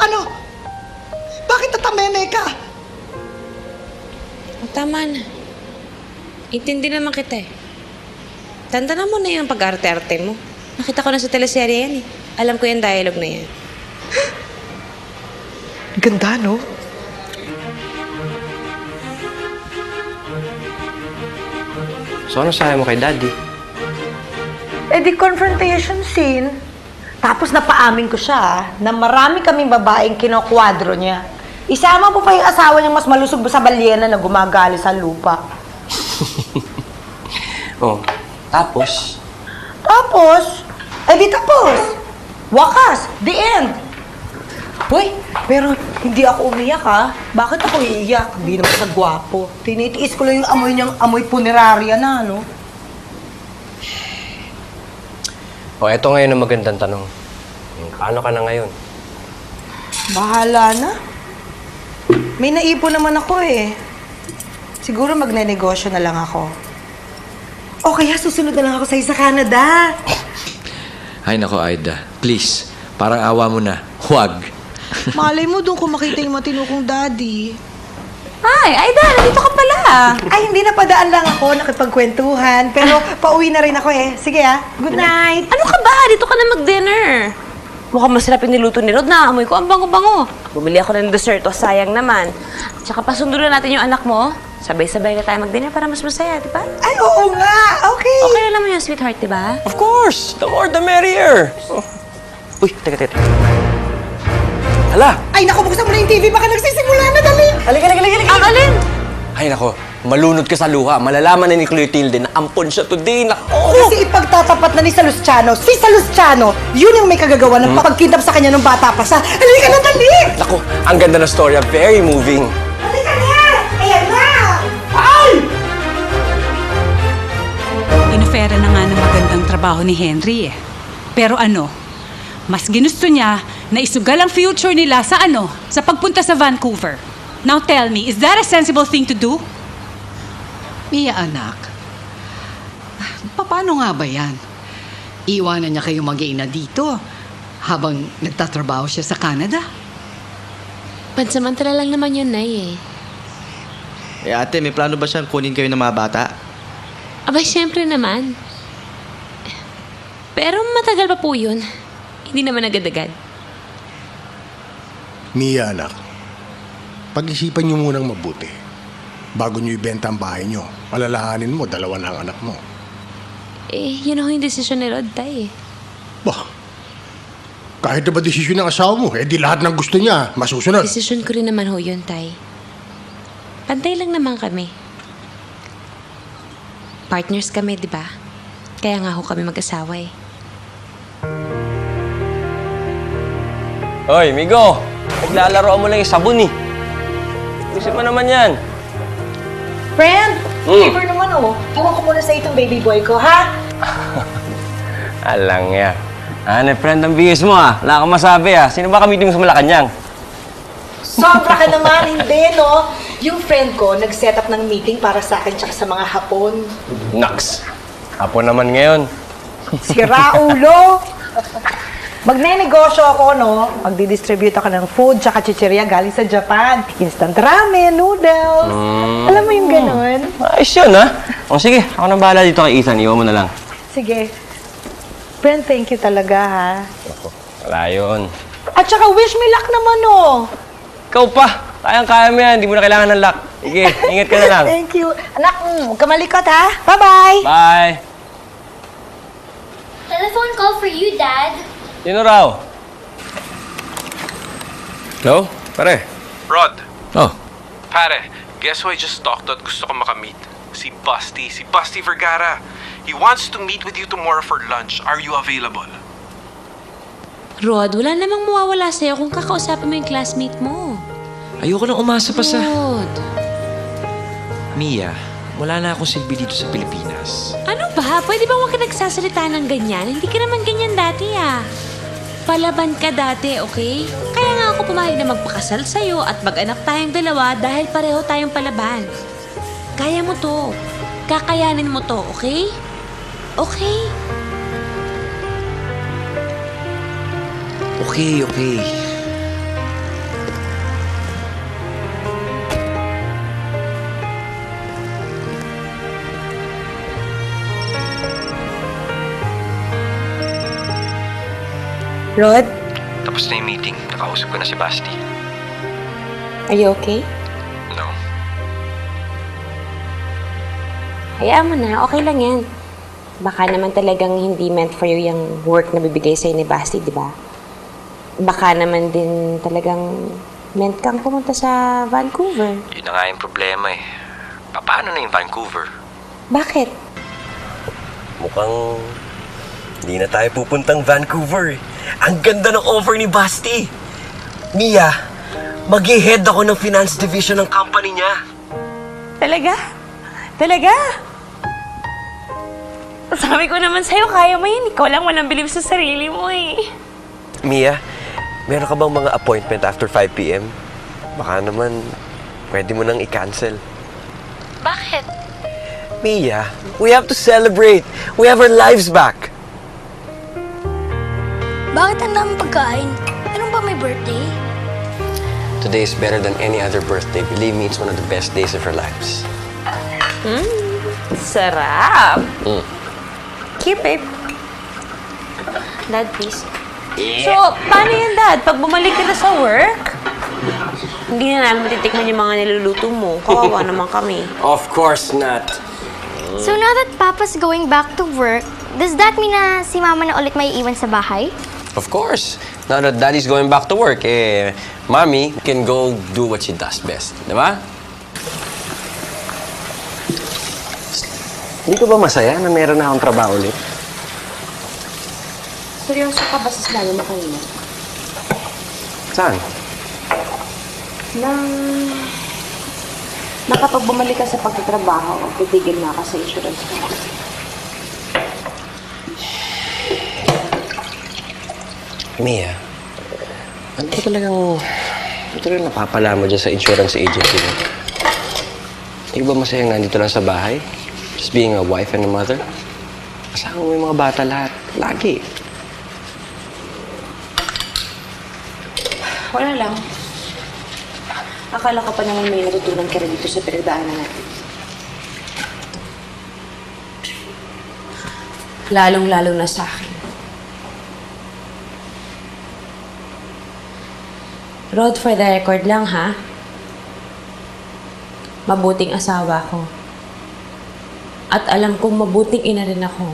Ano? Bakit tatameme ka?
Tama na. Intindi naman kita eh. Tandaan mo na yung pag-arte-arte mo. Nakita ko na sa teleserye yan eh. Alam ko yung dialogue na yan.
Ganda, no?
So, ano sabi mo kay Daddy?
Eh di confrontation scene. Tapos napaamin ko siya na marami kaming babaeng kinokwadro niya. Isama po pa yung asawa niyang mas malusog sa balyena na gumagali sa lupa.
Oh, tapos?
Tapos? Eh di tapos. Wakas. The end. Hoy, pero hindi ako umiyak ha. Bakit ako iiyak? Hindi naman sa gwapo. Tinitiis ko lang yung amoy niyang amoy punerarya na, no?
O, eto ngayon ang magandang tanong. Paano ka na ngayon?
Bahala na. May naipon naman ako eh. Siguro magne-negosyo na lang ako. O kaya susunod na lang ako sa Canada.
Ay nako, Aida. Please, parang awa mo na. Huwag.
Malay mo doon kung makita yung matino kong daddy.
Ay, Aida, nandito ka pala.
Ay, hindi na padaan lang ako, nakipagkwentuhan. Pero pauwi na rin ako eh. Sige ah, good night.
Ano ka ba? Dito ka na mag-dinner. Mukhang masarap yung niluto ni Rod. Naamoy ko, ang bango-bango. Bumili ako ng dessert, o sayang naman. Tsaka pasundo na natin yung anak mo. Sabay-sabay na tayo mag-dinner para mas masaya, di ba?
Ay, oo nga. Okay.
Okay na naman yung sweetheart, di ba?
Of course! The more the merrier! Oh. Uy, teka. Hala!
Ay, naku, buksan mo na yung TV. Baka nagsisimula na, dali.
Halika.
Ang alin?
Ay, nako. Malunod ka sa luha. Malalaman na ni Clotilde na ampon siya today. Nako!
Kasi ipagtatapat na ni Salustiano. Si Salustiano, yun yung may kagagawa ng pagkidnap sa kanya nung bata pa siya. Halika na, dali!
Nako, ang ganda ng storya. Very moving.
Halika na! Ayan na! Ay!
Inofera na nga ng magandang trabaho ni Henry eh. Pero ano, mas ginusto niya na isugal ang future nila sa sa pagpunta sa Vancouver. Now tell me, is that a sensible thing to do?
Mia, anak. Paano nga ba yan? Iwanan niya kayo mag-iina dito habang nagtatrabaho siya sa Canada?
Pansamantala lang naman yun, Nay eh.
Eh ate, may plano ba siyang kunin kayo ng mga bata?
Abay, syempre naman. Pero matagal pa po yun. Hindi naman agad-agad.
Mia, anak. Pag-isipan niyo munang mabuti. Bago niyo ibenta ang bahay niyo, alalahanin mo, 2 na ang anak mo.
Yun ako yung desisyon ni Rod, Tay.
Bah, kahit na ba desisyon ng asawa mo, di lahat ng gusto niya, masusunod.
Desisyon ko rin naman ho yun, Tay. Pantay lang naman kami. Partners kami, di ba? Kaya nga ho kami mag-asawa eh.
Hoy, Migo! Naglalaroan mo lang yung sabon eh. Isip mo naman yan.
Friend, favor naman Iwan ko muna sa itong baby boy ko, ha?
Alang ya. Friend, ang bihis mo Wala kang masabi Sino ba kamitin mo sa Malacanang?
Sobra ka naman, hindi, no? Yung friend ko, nag-set up ng meeting para sa akin tsaka sa mga Hapon.
Naks! Hapon naman ngayon.
Sira ulo! Magne-negosyo ako, no? Magdi-distribute ako ng food tsaka chichirya galing sa Japan. Instant ramen, noodles. Alam mo yung ganun?
Ayos yun, O sige, ako nang bahala dito kay Ethan. Iwan mo na lang.
Sige. Friend, thank you talaga, ha?
Wala yun.
At saka wish me luck naman,
Ikaw pa! Kayang-kaya mo yan. Hindi mo na kailangan ng luck. Sige, ingat ka na lang.
Thank you. Anak, huwag ka malikot, ha? Bye-bye!
Bye!
Telephone call for you, Dad.
Sino raw? Hello? Pare?
Rod.
Oh.
Pare, guess who I just talked to at gusto ko makamit? Si Busty Vergara. He wants to meet with you tomorrow for lunch. Are you available?
Rod, wala namang mawawala sa'yo kung kakausapin mo yung classmate mo.
Ayoko nang umasa pa sa...
Rod.
Mia, wala na akong silbi dito sa Pilipinas.
Ano ba? Pwede ba huwag ka nagsasalita ng ganyan? Hindi ka naman ganyan dati Palaban ka dati, okay? Kaya nga ako pumayag na magpakasal sa'yo at mag-anak tayong dalawa dahil pareho tayong palaban. Kaya mo to. Kakayanin mo to, okay? Okay?
Okay.
Rod,
Tapos na yung meeting. Nakausap ko na si Basti.
are you okay?
No.
Hayaan mo na, okay lang yan. Baka naman talagang hindi meant for you yung work na bibigay sa'yo ni Basti, di ba? Baka naman din talagang meant kang pumunta sa Vancouver.
Yun na nga yung problema eh. Paano na yung Vancouver?
Bakit?
Mukhang hindi na tayo pupuntang Vancouver. Ang ganda ng offer ni Basti. Mia, mag-head ako ng finance division ng company niya.
Talaga? Talaga? Sabi ko naman sa'yo, kaya mo yun. Ikaw lang walang bilib sa sarili mo
Mia, meron ka bang mga appointment after 5 p.m.? Baka naman, pwede mo nang i-cancel.
Bakit?
Mia, we have to celebrate. We have our lives back.
Bakit ang daming pagkain? Anong ba may birthday?
Today is better than any other birthday. Believe me, it's one of the best days of our lives.
Sarap! Keep it. Dad, please. So, paano yan, Dad? Pag bumalik ka na sa work, hindi na namin matitikman yung mga niluluto mo. Kawawa naman kami.
Of course not.
So now that Papa's going back to work, does that mean na si Mama na ulit may iwan sa bahay?
Of course. Now that Daddy's going back to work, Mommy can go do what she does best. Diba? Hindi ka ba masaya na meron na akong trabaho ulit?
Seryoso ka ba sa sinabi mo kanina?
Saan?
Na kapag bumalik ka sa pagtatrabaho, titigil na ka sa insurance mo.
Mia, ano ba talagang napapala mo dyan sa insurance agency mo? Hindi ba masayang nandito lang sa bahay? Just being a wife and a mother? Kasama mo yung mga bata lahat. Lagi.
Wala lang. Akala ko pa naman may natutunan ka rin dito sa pinagdaanan natin. Lalong-lalo na sa akin.
Rod, for the record lang, ha? Mabuting asawa ko. At alam kong mabuting ina rin ako.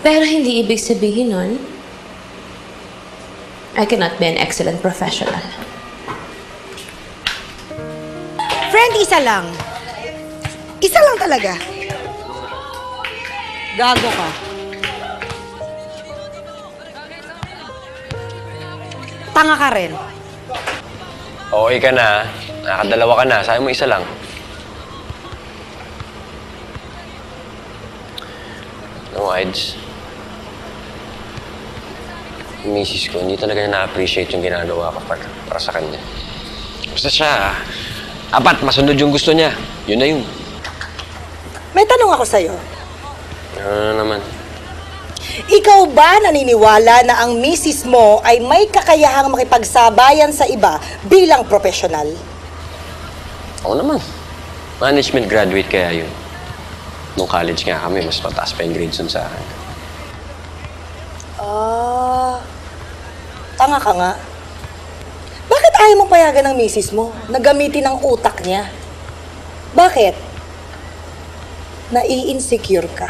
Pero hindi ibig sabihin nun, I cannot be an excellent professional.
Friend, isa lang. Isa lang talaga. Gago ka. Tanga ka rin.
Okay ka na. Nakadalawa ka na. Sabi mo isa lang. No, Ides. Yung misis ko, hindi talaga niya na-appreciate yung ginagawa ko para sa kanya. Basta siya, apat, masunod yung gusto niya. Yun na yun.
May tanong ako sa'yo.
Ano naman?
Ikaw ba naniniwala na ang misis mo ay may kakayahang makipagsabayan sa iba bilang profesional?
Oo naman. Management graduate kaya yun. Nung college nga kami, mas mataas pa yung grades dun sa akin.
Tanga ka nga. Bakit ayaw mong payagan ng misis mo na gamitin ang utak niya? Bakit? Nai-insecure ka.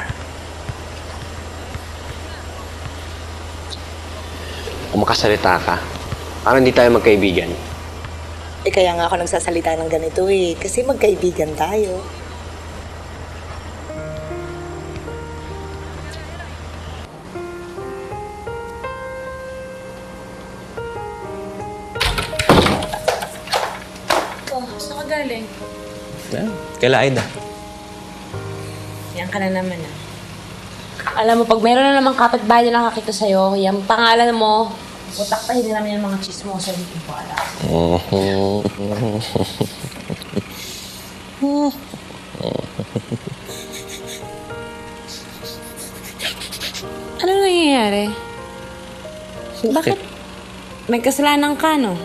Kung makasalita ka, parang hindi tayo magkaibigan.
Kaya nga ako nagsasalita ng ganito kasi magkaibigan tayo.
Saan ka galing?
Kaila Aida.
Yan ka na naman, ah. Alam mo, pag meron na namang kapitbahay na nakakita sa'yo, yung pangalan mo, putaktahin na namin yung mga chismosa dito po, alam. Ano nangyayari? Bakit? May kasalanan ka, no?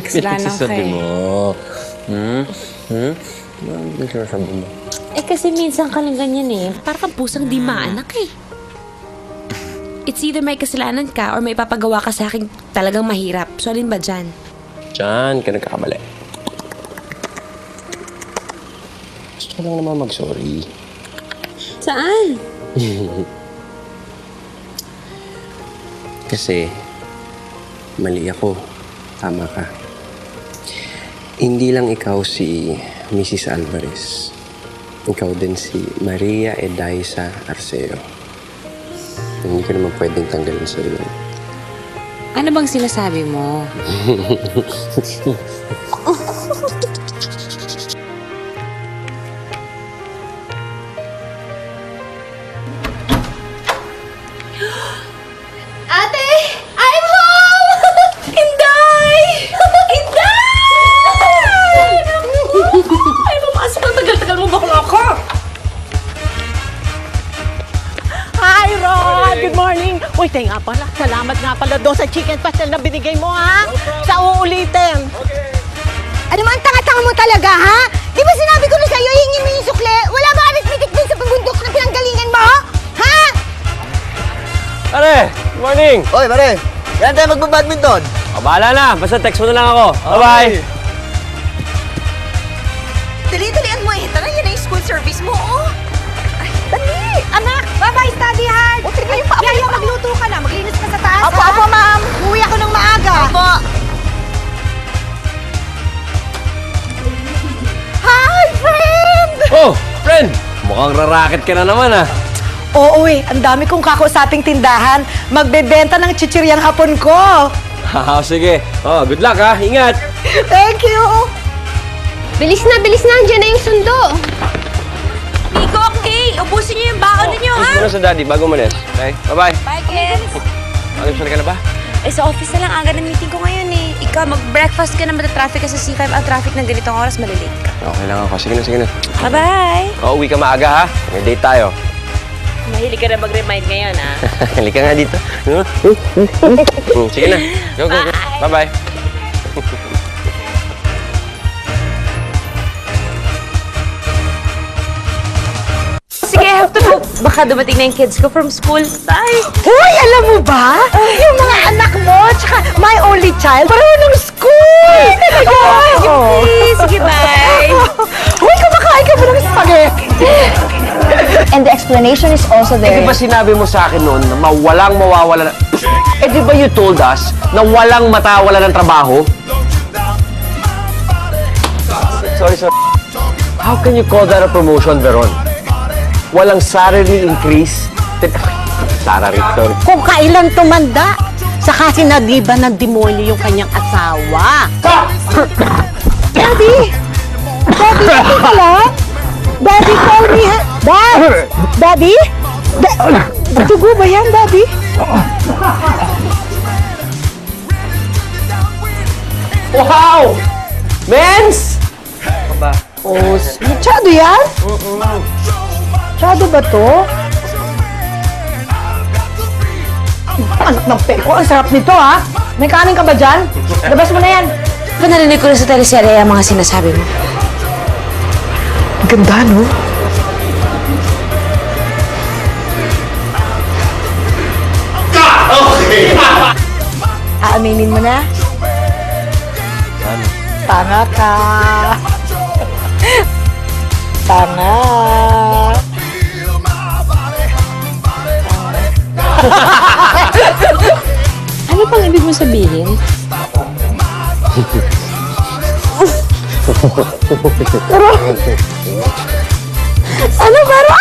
Kasalanan ka
mo. Ano sinasabi mo?
Kasi minsan ka lang ganyan eh. Parang kang pusang di maanak eh. It's either may kasalanan ka or may papagawa ka sa akin talagang mahirap. So, alin ba dyan?
Diyan ka nagkakamali. Gusto ko lang naman mag-sorry.
Saan?
Kasi, mali ako. Tama ka. Hindi lang ikaw si Mrs. Alvarez. Ikaw din si Maria Edaisa Arceo. Hindi ko naman pwedeng tanggalin sa iyo.
Ano bang sinasabi mo?
Ate! I'm home! Inday! Inday!
Ay, pumasok ang tagal-tagal mo bakla ka!
Hi, Rod! Good morning! Uy, tayo nga pala. Salamat nga pala doon sa chicken pastel na binigay mo, ha? Sa uulitin.
Ano man tanga-tanga mo talaga, ha? Di ba sinabi ko na sa'yo, hingin mo yung sukle? Wala ba arit-bitik din sa pabundok na pinanggalingan mo? Ha?
Pare! Good morning!
Oy, pare! Kailan tayo magbabadminton?
Bahala na! Basta text mo na lang ako. Bye-bye!
Dali-dalian mo eh. Tara, yan na yung school service mo, oh. Ay, dali! Anak, bye-bye, study hard! O, sige, Yaya, magluto ka na. Maglinis ka sa taas, ha? Opo, ma'am. Uwi ako ng maaga. Opo. Hi, friend!
Oh! Friend! Mukhang rarakit ka na naman, ah.
Oo, ang dami kong kakausaping tindahan. Magbebenta ng chichiryang hapon ko.
Sige. Oh, good luck, ha? Ingat!
Thank you!
Bilis na, andyan na yung sundo.
Nico, okay! Ubusin niyo yung baon ninyo, ha?
Muna sa daddy, bago umalis. Okay? Bye-bye!
Bye, kids!
Alipsal ka na ba?
Sa office na lang. Aga ng meeting ko ngayon eh. Ikaw, mag-breakfast ka na, matatraffic ka sa C5. Ang traffic ng ganitong oras, malilate ka.
Okay lang ako. Sige na.
Bye-bye!
Uwi ka maaga, ha? May date tayo.
Mahilig ka na mag-remind ngayon, ha?
Halika nga dito. Sige na. Go. Bye-bye.
Sige, I have to go.
Baka dumating na yung kids ko from school. Tay!
Hoy, alam mo ba? Yung mga anak mo, tsaka my only child, pareho ng school!
Sige, bye!
Hoy, kumakain ka ba ng spaghetti?
And the explanation is also
Eh, di
there.
ba sinabi mo sa akin noon na walang mawawala na... Eh, di ba you told us na walang matawala ng trabaho? Sorry. How can you call that a promotion, Veron? Walang salary increase? Salary, sorry.
Kung kailan tumanda, saka sinadiba ng demonyo yung kanyang asawa.
Daddy! Daddy, okay ka lang? Daddy, call me, ha? Daddy? Dugo ba yan, Daddy?
Wow! Mens!
Oh, masyado yan? Masyado ba to? Anak ng peko, ang sarap nito, ha? May kanin ka ba dyan? Labas mo na yan.
Pa narinig ko na sa teleserye ang mga sinasabi mo.
Ganda, no? Aaminin mo na? Tanga ka. Tanga.
Ano pang ibig mo sabihin?
Pero... Ano, pero...